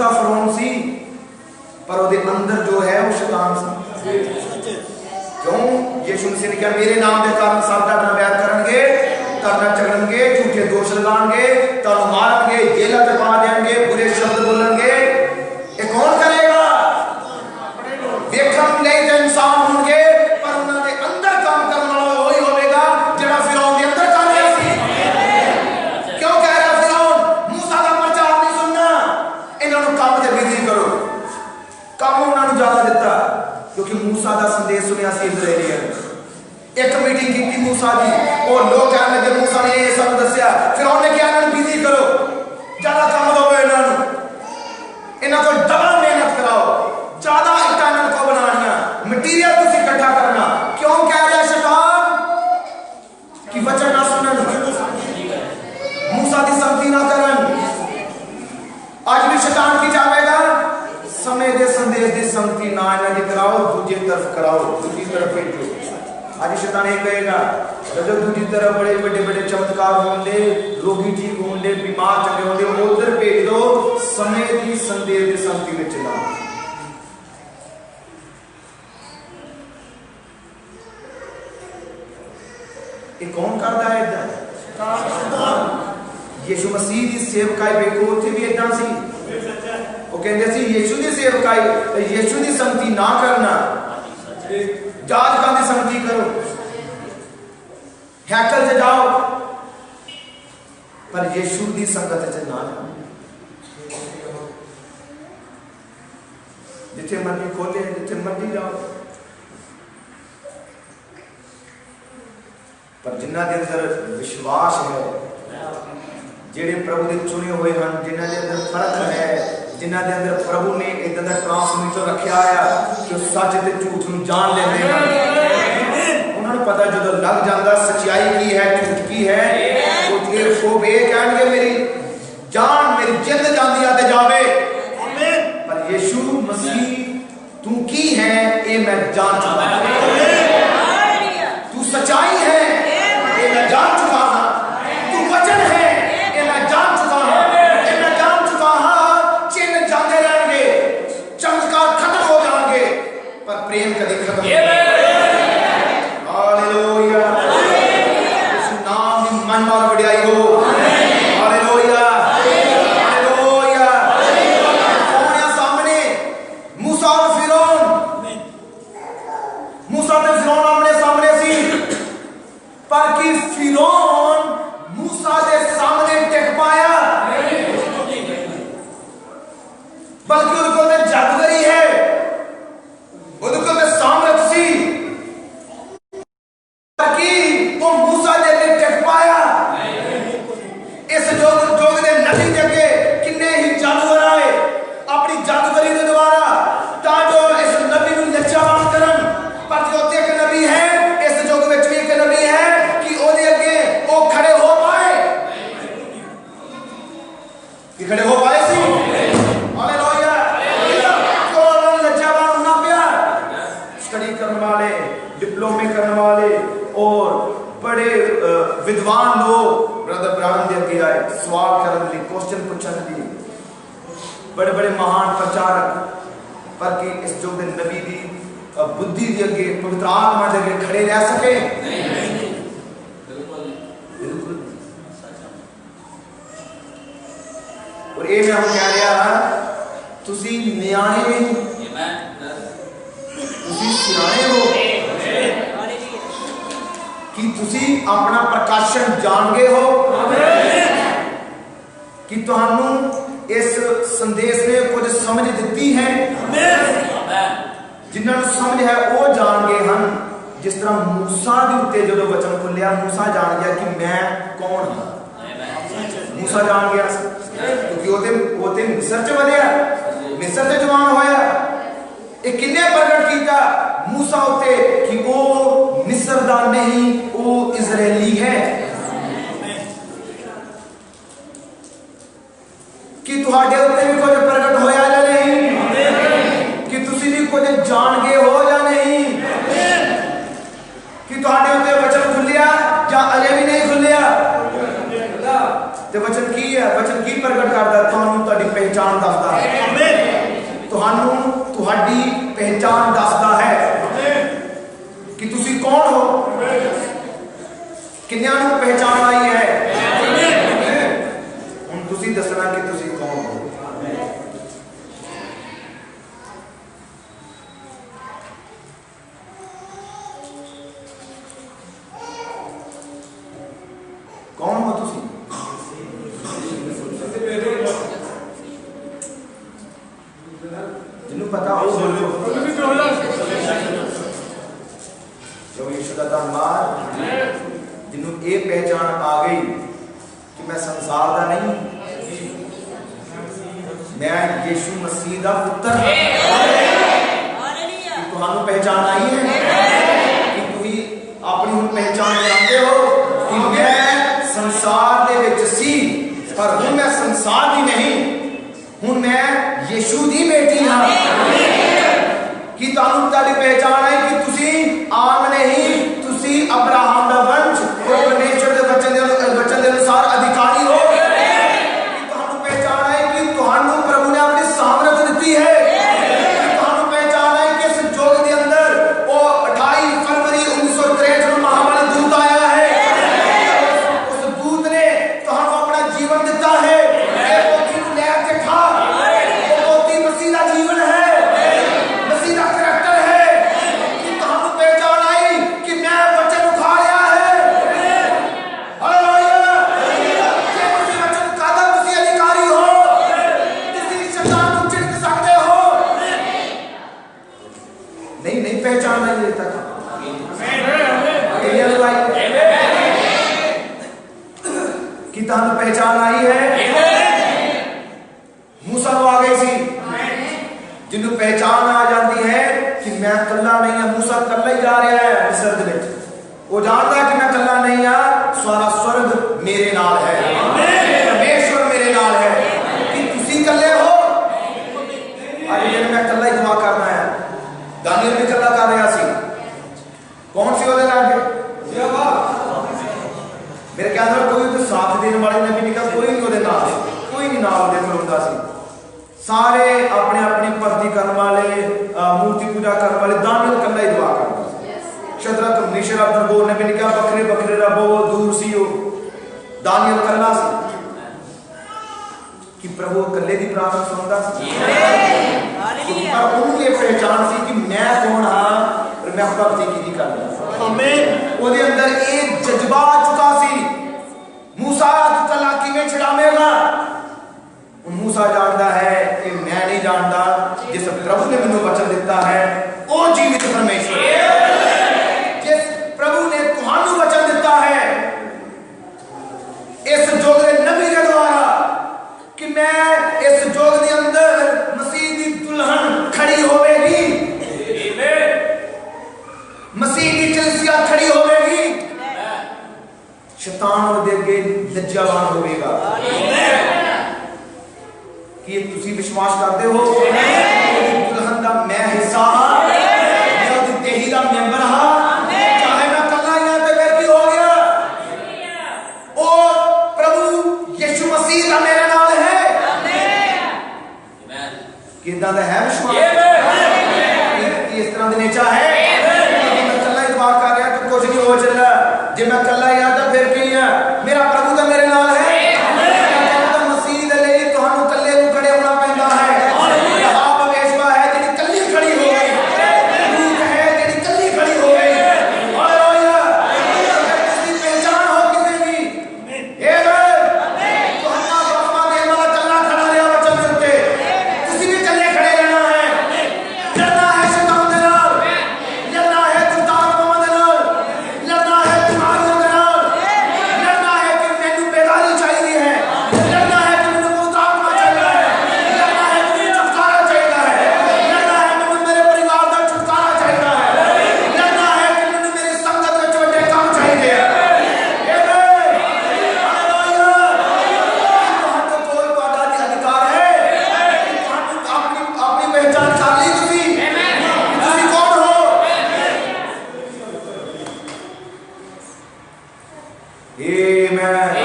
मूसा फरौन सी पर ਉਹਦੇ अंदर जो है वो शैतान सी। क्यों? यीशु मसीह ने कहा मेरे नाम के कारण सब ਤੁਹਾਡਾ ਵੈਰ ਕਰਨਗੇ, करना चढ़नगे, झूठे दोष लगाएंगे, ਤੁਹਾਨੂੰ मारेंगे, जेल में पा देंगे, बुरे शब्द बोलेंगे। ये कौन करेगा? देखम नहीं तो इंसान होंगे पर उन्होंने अंदर काम करने वाला वही होगा जिहड़ा फिरौन के अंदर कर रहा सी। क्यों कह रहा फिरौन मूसा का प्रचार नहीं सुनना, इन्होंने काम ते बिजी करो। काम उन्होंने ज्यादा दिता क्योंकि मूसा का संदेश सुनिया सी इजराइलियन। एक मीटिंग की मूसा दी और लोग कहने लगे मूसा ने ये सब दसिया, फिरौन ने क्या इन्होंने बिजी करो, ज्यादा काम दो इन्होंने को डबल मेहनत कराओ, ज्यादा इटानन को बनानिया, मटीरियल तुसी इकट्ठा करना। क्यों कह रहा शैतान कि वचन ना सुनन, मूसा की संगति ना करन। आज भी शैतान की जावेगा समय दे संदेश की संगति ना इन्हें कराओ, दूसरी तरफ कराओ, दूसरी तरफ भेजो। आज शैतान ये कहेगा जब दूसरी तरफ बड़े बड़े बड़े चमत्कार होंगे, रोगी ठीक होंगे, बीमार चंगे होंगे, उधर भेज दो, समय की संदेश की संगति में चला। ये कौन करता है इधर? यीशु मसीह की सेवकाई देखो उत्थे भी इदां सी। वो कहते सी यीशु की सेवकाई, यीशु की संगति ना करना, जाजकां दी संगति करो, हैकल से जाओ पर यीशु की संगत से ना जाओ। जिथे मर्जी खोले, जिथे मर्जी जाओ, पर जिन्ना के अंदर विश्वास है, जेड़े प्रभु के चुने हुए हैं, जिन्ना के अंदर फर्क है, जिन्ना के अंदर प्रभु ने इदां दा ट्रांसमीटर रखा है कि सच ते झूठ नूं जान लेंदे हैं। उन्होंने पता जो लग जाता सच्चाई की है झूठ की है, वो कहणगे मेरी जान मेरी जिंद जांदी आते जावे, पर यीशु मसीह तू की है ये मैं जान चुका हूं, तू सच्चाई है ये मैं जान चुका हूं, तू वचन है ये मैं जान चुका हूं, ये मैं जान चुका हूं। चिन्ह जाते रहेंगे, चमत्कार खत्म हो जाएंगे पर प्रेम कभी खत्म नहीं। हालेलुया, यीशु नाम की महिमा और बढ़ाई हो। Hallelujah, hallelujah. कौन है सामने? मूसा और फिरौन। मूसा और फिरौन आमने सामने सी, पर कि फिरौन मूसा के सामने टिक पाया, बल्कि उनको तो जादूगरी है, उनको तो सामर्थ सी, ताकि वो मूसा दे के टिक पाया। इस जोग दे नबी देके किन्ने ही जादूगर आए अपनी जादूगरी के द्वारा ताजो इस नबी को लज्जावान करन, पर जो एक नबी है इस जोग में भी एक नबी है कि ओदे अगे वो खड़े हो पाए, कि खड़े हो पाए सी। हालेलुया, कौन लज्जावान होना पिया? स्टडी करने वाले, डिप्लोमे करने वाले और बड़े विद्वान लोग ब्रदर ब्राह्मण दे अगे आए सवाल करने लिए, क्वेश्चन पूछने लिए, बड़े बड़े महान प्रचारक, पर कि इस जो नबी की बुद्धि के अगे पवित्र आत्मा के अगे खड़े रह सके। बिल्कुल। और ये मैं कह रहा तुसी न्याणे नहीं, तुसी सियाणे हो कि तुसी अपना प्रकाशन जान गए हो कि तुहानू इस संदेश ने कुछ समझ दी है, जिन्होंने समझ है वो जान गए हैं। जिस तरह मूसा के उत्ते जो वचन खुलिया, मूसा जान गया कि मैं कौन हाँ, मूसा जान गया क्योंकि वो मिस्र च वधिया, मिस्र च जवान होया। एक किन्ने प्रगट किया मूसा उत्ते कि वो मिस्र दा नहीं, वो इजरायली है। कि तुहाडे उत्ते भी कुछ प्रगट होया या नहीं, कि तुसी भी कुछ जान गए हो या नहीं, कि तुहाडे उत्ते वचन खुलिया या अजे भी नहीं खुलिया। ਤੇ ਵਚਨ ਕੀ ਹੈ? ਵਚਨ ਕੀ ਪ੍ਰਗਟ ਕਰਦਾ? ਤੁਹਾਨੂੰ ਤੁਹਾਡੀ ਪਹਿਚਾਣ ਦੱਸਦਾ ਹੈ। ਤੁਹਾਨੂੰ ਤੁਹਾਡੀ ਪਹਿਚਾਣ ਦੱਸਦਾ ਹੈ ਕਿ ਤੁਸੀਂ ਕੌਣ ਹੋ। ਕਿੰਨਿਆਂ ਨੂੰ ਪਹਿਚਾਣ ਆਈ ਹੈ? ਹੁਣ ਤੁਸੀਂ ਦੱਸਣਾ ਕਿ ਤੁਸੀਂ ਕੌਣ ਹੋ। कौन हो तुसी? जिन्हों पता हो बोलो। जो यीशु का धन्यवाद, जिन्हों ये पहचान आ गई कि मैं संसार का नहीं, मैं यीशु मसीह का पुत्र तुहानू पहचान आई है कि तुही अपनी पहचान कराते हो कि मैं संसार दे विच सी पर हुण मैं संसार दी नहीं, हुण मैं यीशु दी बेटी हां। कि तुहानू तुहाडी पहचान है कि तुसी आम नहीं, तुसी अब्राहम दा वंश और परमेश्वर दे वचन दे अनुसार अधिकारी हो। कि तुहानू पहचान है कि तुहानू प्रभु ने अपनी सामर्थ दी है। कि तुहानू पहचान है कि इस युग दे अंदर वो 28 फरवरी 1963 को महाबली दूत आया है। उस दूत ने तुहानू अपना जीवन दिता है। ये पोथी को लेके खा, वो पोथी मसीह दा जीवन है, मसीह दा करैक्टर है। कि तुहानू पहचान आई कि मैं वचन उठा लिया है। हालेलुया। जे तुसी वचन उठादा तुसी अधिकारी हो, तुसी शैतान को चिढ़ सकते हो। नहीं पहचान आई तक कि तुहानू पहचान आई है। मूसा को आ गई सी, जिन्हों पहचान आ जाती है कि मैं कल्ला नहीं हां। मूसा कल्ला ही जा रहा है मिस्र दे विच, वो जानता है कि मैं कल्ला नहीं हां, सारा स्वर्ग मेरे नाल है, परमेश्वर मेरे नाल है। कि तुसी कल्ले हो। आज दिन मैं कल्ला ही दुआ करना है। दानियल भी कल्ला कर रहा सी। कौन सी ओदे नाल? मेरे ख्याल में कोई तो साथ देने वाले नबी नहीं, कोई नहीं ओदे नाल, कोई नहीं नाल दे खलोंदा सी। सारे अपने अपनी भक्ति करने वाले, मूर्ति पूजा करने वाले, दानियल कल्ला ही दुआ करता। शद्रक मिशर अब्दुल नबी ने कहा बकरे बकरे रहो दूर सी हो। दानियल कल्ला सी कि प्रभु कल्ले दी प्रार्थना सुनदा सी। पर उन्हें ये पहचान सी कि मैं कौन हां और मैं भक्ति की करदा। आमीन। ओदे अंदर एक जज्बा आ चुका सी। मूसा तू कल्ला किवें छड़ावेगा? मूसा जानता है कि मैं नहीं जानता, जिस प्रभु ने मैंने वचन दिता है वो जीवित परमेश्वर है। जिस प्रभु ने तुहानू वचन दिता है इस युग के नबी के द्वारा कि मैं इस युग के अंदर मसीह की दुल्हन खड़ी होवेगी, मसीह की कलीसिया खड़ी होवेगी, शैतान ਉਹਦੇ ਅੱਗੇ लज्जावान होवेगा। कि ये तुसी विश्वास करते हो? दुल्हन का मैं हिस्सा हां, मैं ਉਹਦੀ देही का मेंबर हां। चाहे मैं कल्ला ही हां तो फिर की हो गया? और प्रभु यीशु मसीह का मेरे नाल है। किदां दा है विश्वास? इस तरह दी नेचा है कि मैं कल्ला ही दुआ कर रहा तो कुछ नहीं हो चला। जे मैं कल्ला ही हां तो फिर की है? मेरा प्रभु तो मेरे नाल है। मसीह दे लई तुहानू कल्ले नूं खड़े होना पैंदा है। आप वेशवा है जिहड़ी कल्ली खड़ी हो गई, रूप है जिहड़ी कल्ली खड़ी हो गई। हालेलुया। इसकी पहचान हो किसे भी आमीन। तुहाना बखमा देण वाला कल्ला खड़ा रहा वचन दे उत्ते, तुसी भी कल्ले खड़े रहना है। लड़ना है शैतान दे नाल, लड़ना है दुष्टात्मा दे नाल, लड़ना है बीमारियों दे नाल, लड़ना है कि मैनू बेगारी चाहिए है, लड़ना है कि मैनू मुताबा चाहिए है, लड़ना है कि मैनू छुटकारा चाहिए है, लड़ना है मैनू मेरे परिवार का छुटकारा चाहिए है, लड़ना है कि मैनू मेरी संगत विच वड्डे काम चाहिए है। आमीन। हालेलुया। तुहाडे कोल तुहाडा अधिकार है कि तुहानू अपनी पहचान कर ली तुसी कौन हो।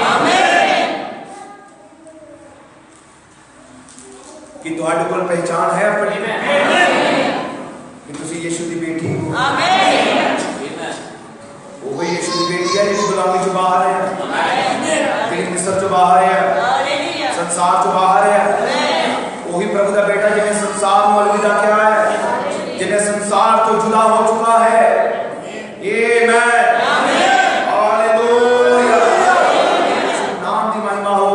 आमीन। ਤੁਹਾਡੇ ਕੋਲ ਪਹਿਚਾਨ ਹੈ ਆਪਣੀ ਕਿ ਤੁਸੀਂ ਯਿਸੂ ਦੀ ਬੇਟੀ ਹੋ। ਆਮੀਨ। ਉਹ ਯਿਸੂ ਦੀ ਬੇਟੀ ਹੈ ਜਿਹੜੀ ਗੁਲਾਮੀ ਤੋਂ ਬਾਹਰ ਹੈ, ਜਿਹੜੀ ਮਿਸਰ ਤੋਂ ਬਾਹਰ ਹੈ, ਸੰਸਾਰ ਤੋਂ ਬਾਹਰ ਹੈ। ਉਹੀ ਪ੍ਰਭੂ ਦਾ बेटा जिन्हें संसार में अलविदा किया है, जिन्हें संसार तो जुदा हो चुका है। आमीन, हालेलुया, नाम की महिमा हो।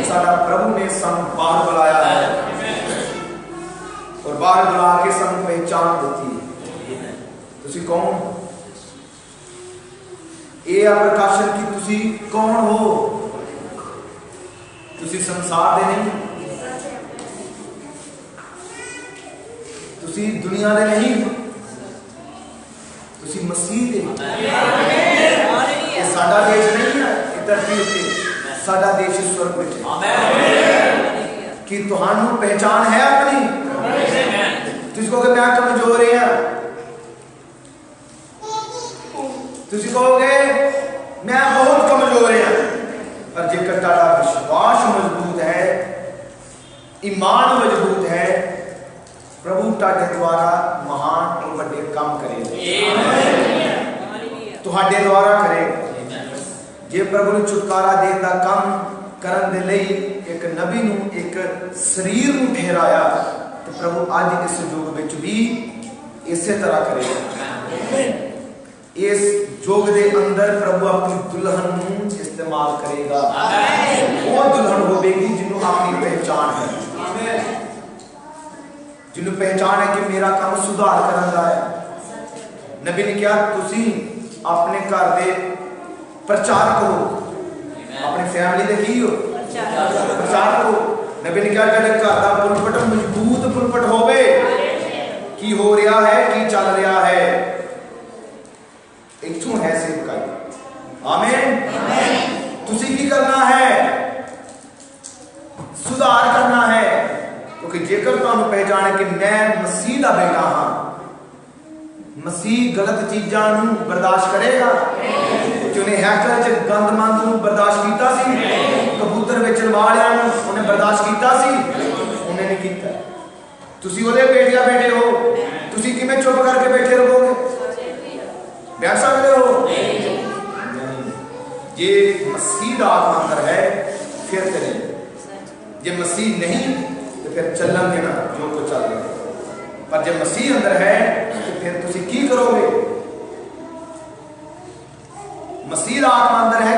साडा प्रभु ने सानू बाहर बुलाया है और बाहर बुला के सानू पहचान दी। तुसी कौन? ये प्रकाशन की तुसी कौन हो? तुसी संसार दे नहीं, तुसी दुनिया दे नहीं, तुसी मसीह दे। ये साडा देश नहीं है धरती उत्ते, साडा देश स्वर्ग विच। कि तुहानू पहचान है अपनी? तुसी कहोगे मैं कमजोर हां, तुसी कहोगे मैं बहुत कमजोर हां, पर जेकर तुहाडा विश्वास मजबूत है, ईमान मजबूत है, प्रभु तुहाडे द्वारा महान और बड़े काम करेगा, तुहाडे द्वारा करेगा। जे प्रभु ने छुटकारा देने का काम करन दे लई एक नबी नू एक शरीर नू ठहराया, तो प्रभु आज इस युग विच भी इसे तरह करेगा। इस युग दे अंदर प्रभु अपनी दुल्हन नू इस्तेमाल करेगा। वो दुल्हन होगी जिन्हों अपनी पहचान है, जिन्हों पहचान है कि मेरा काम सुधार करने का है। नबी ने कहा तुसी अपने घर दे प्रचार करो, अपनी फैमिली दे की हो प्रचार करो। नबी ने कहा तेरे घर दा पुलपट मजबूत पुलपट होवे, की हो रहा है, की चल रहा है, इथों है सेवकाई। आमीन। तुसी की करना है? सुधार करना है, क्योंकि जेकर तुहानू पहचान है कि मैं मसीह दा बेटा हाँ, मसीह गलत चीज़ां नू बर्दाश्त करेगा। जिन्हें हैकल च गंदमंद नू बर्दाश्त कीता सी, कबूतर बेचण वालियां नू उन्हें बर्दाश्त कीता सी, उन्हें नहीं कीता। तुसी ओहदे बेटिया बेटे हो, तुसी किवें चुप करके बैठे रहोगे? बैठ सकते हो? ये मसीह दा आत्मा अंदर है फिर करें, जे मसीह नहीं तो फिर चलन देना जो कुछ चल रहा है। पर जब मसीह अंदर है तो फिर तुसी की करोगे? मसीह दा आत्मा अंदर है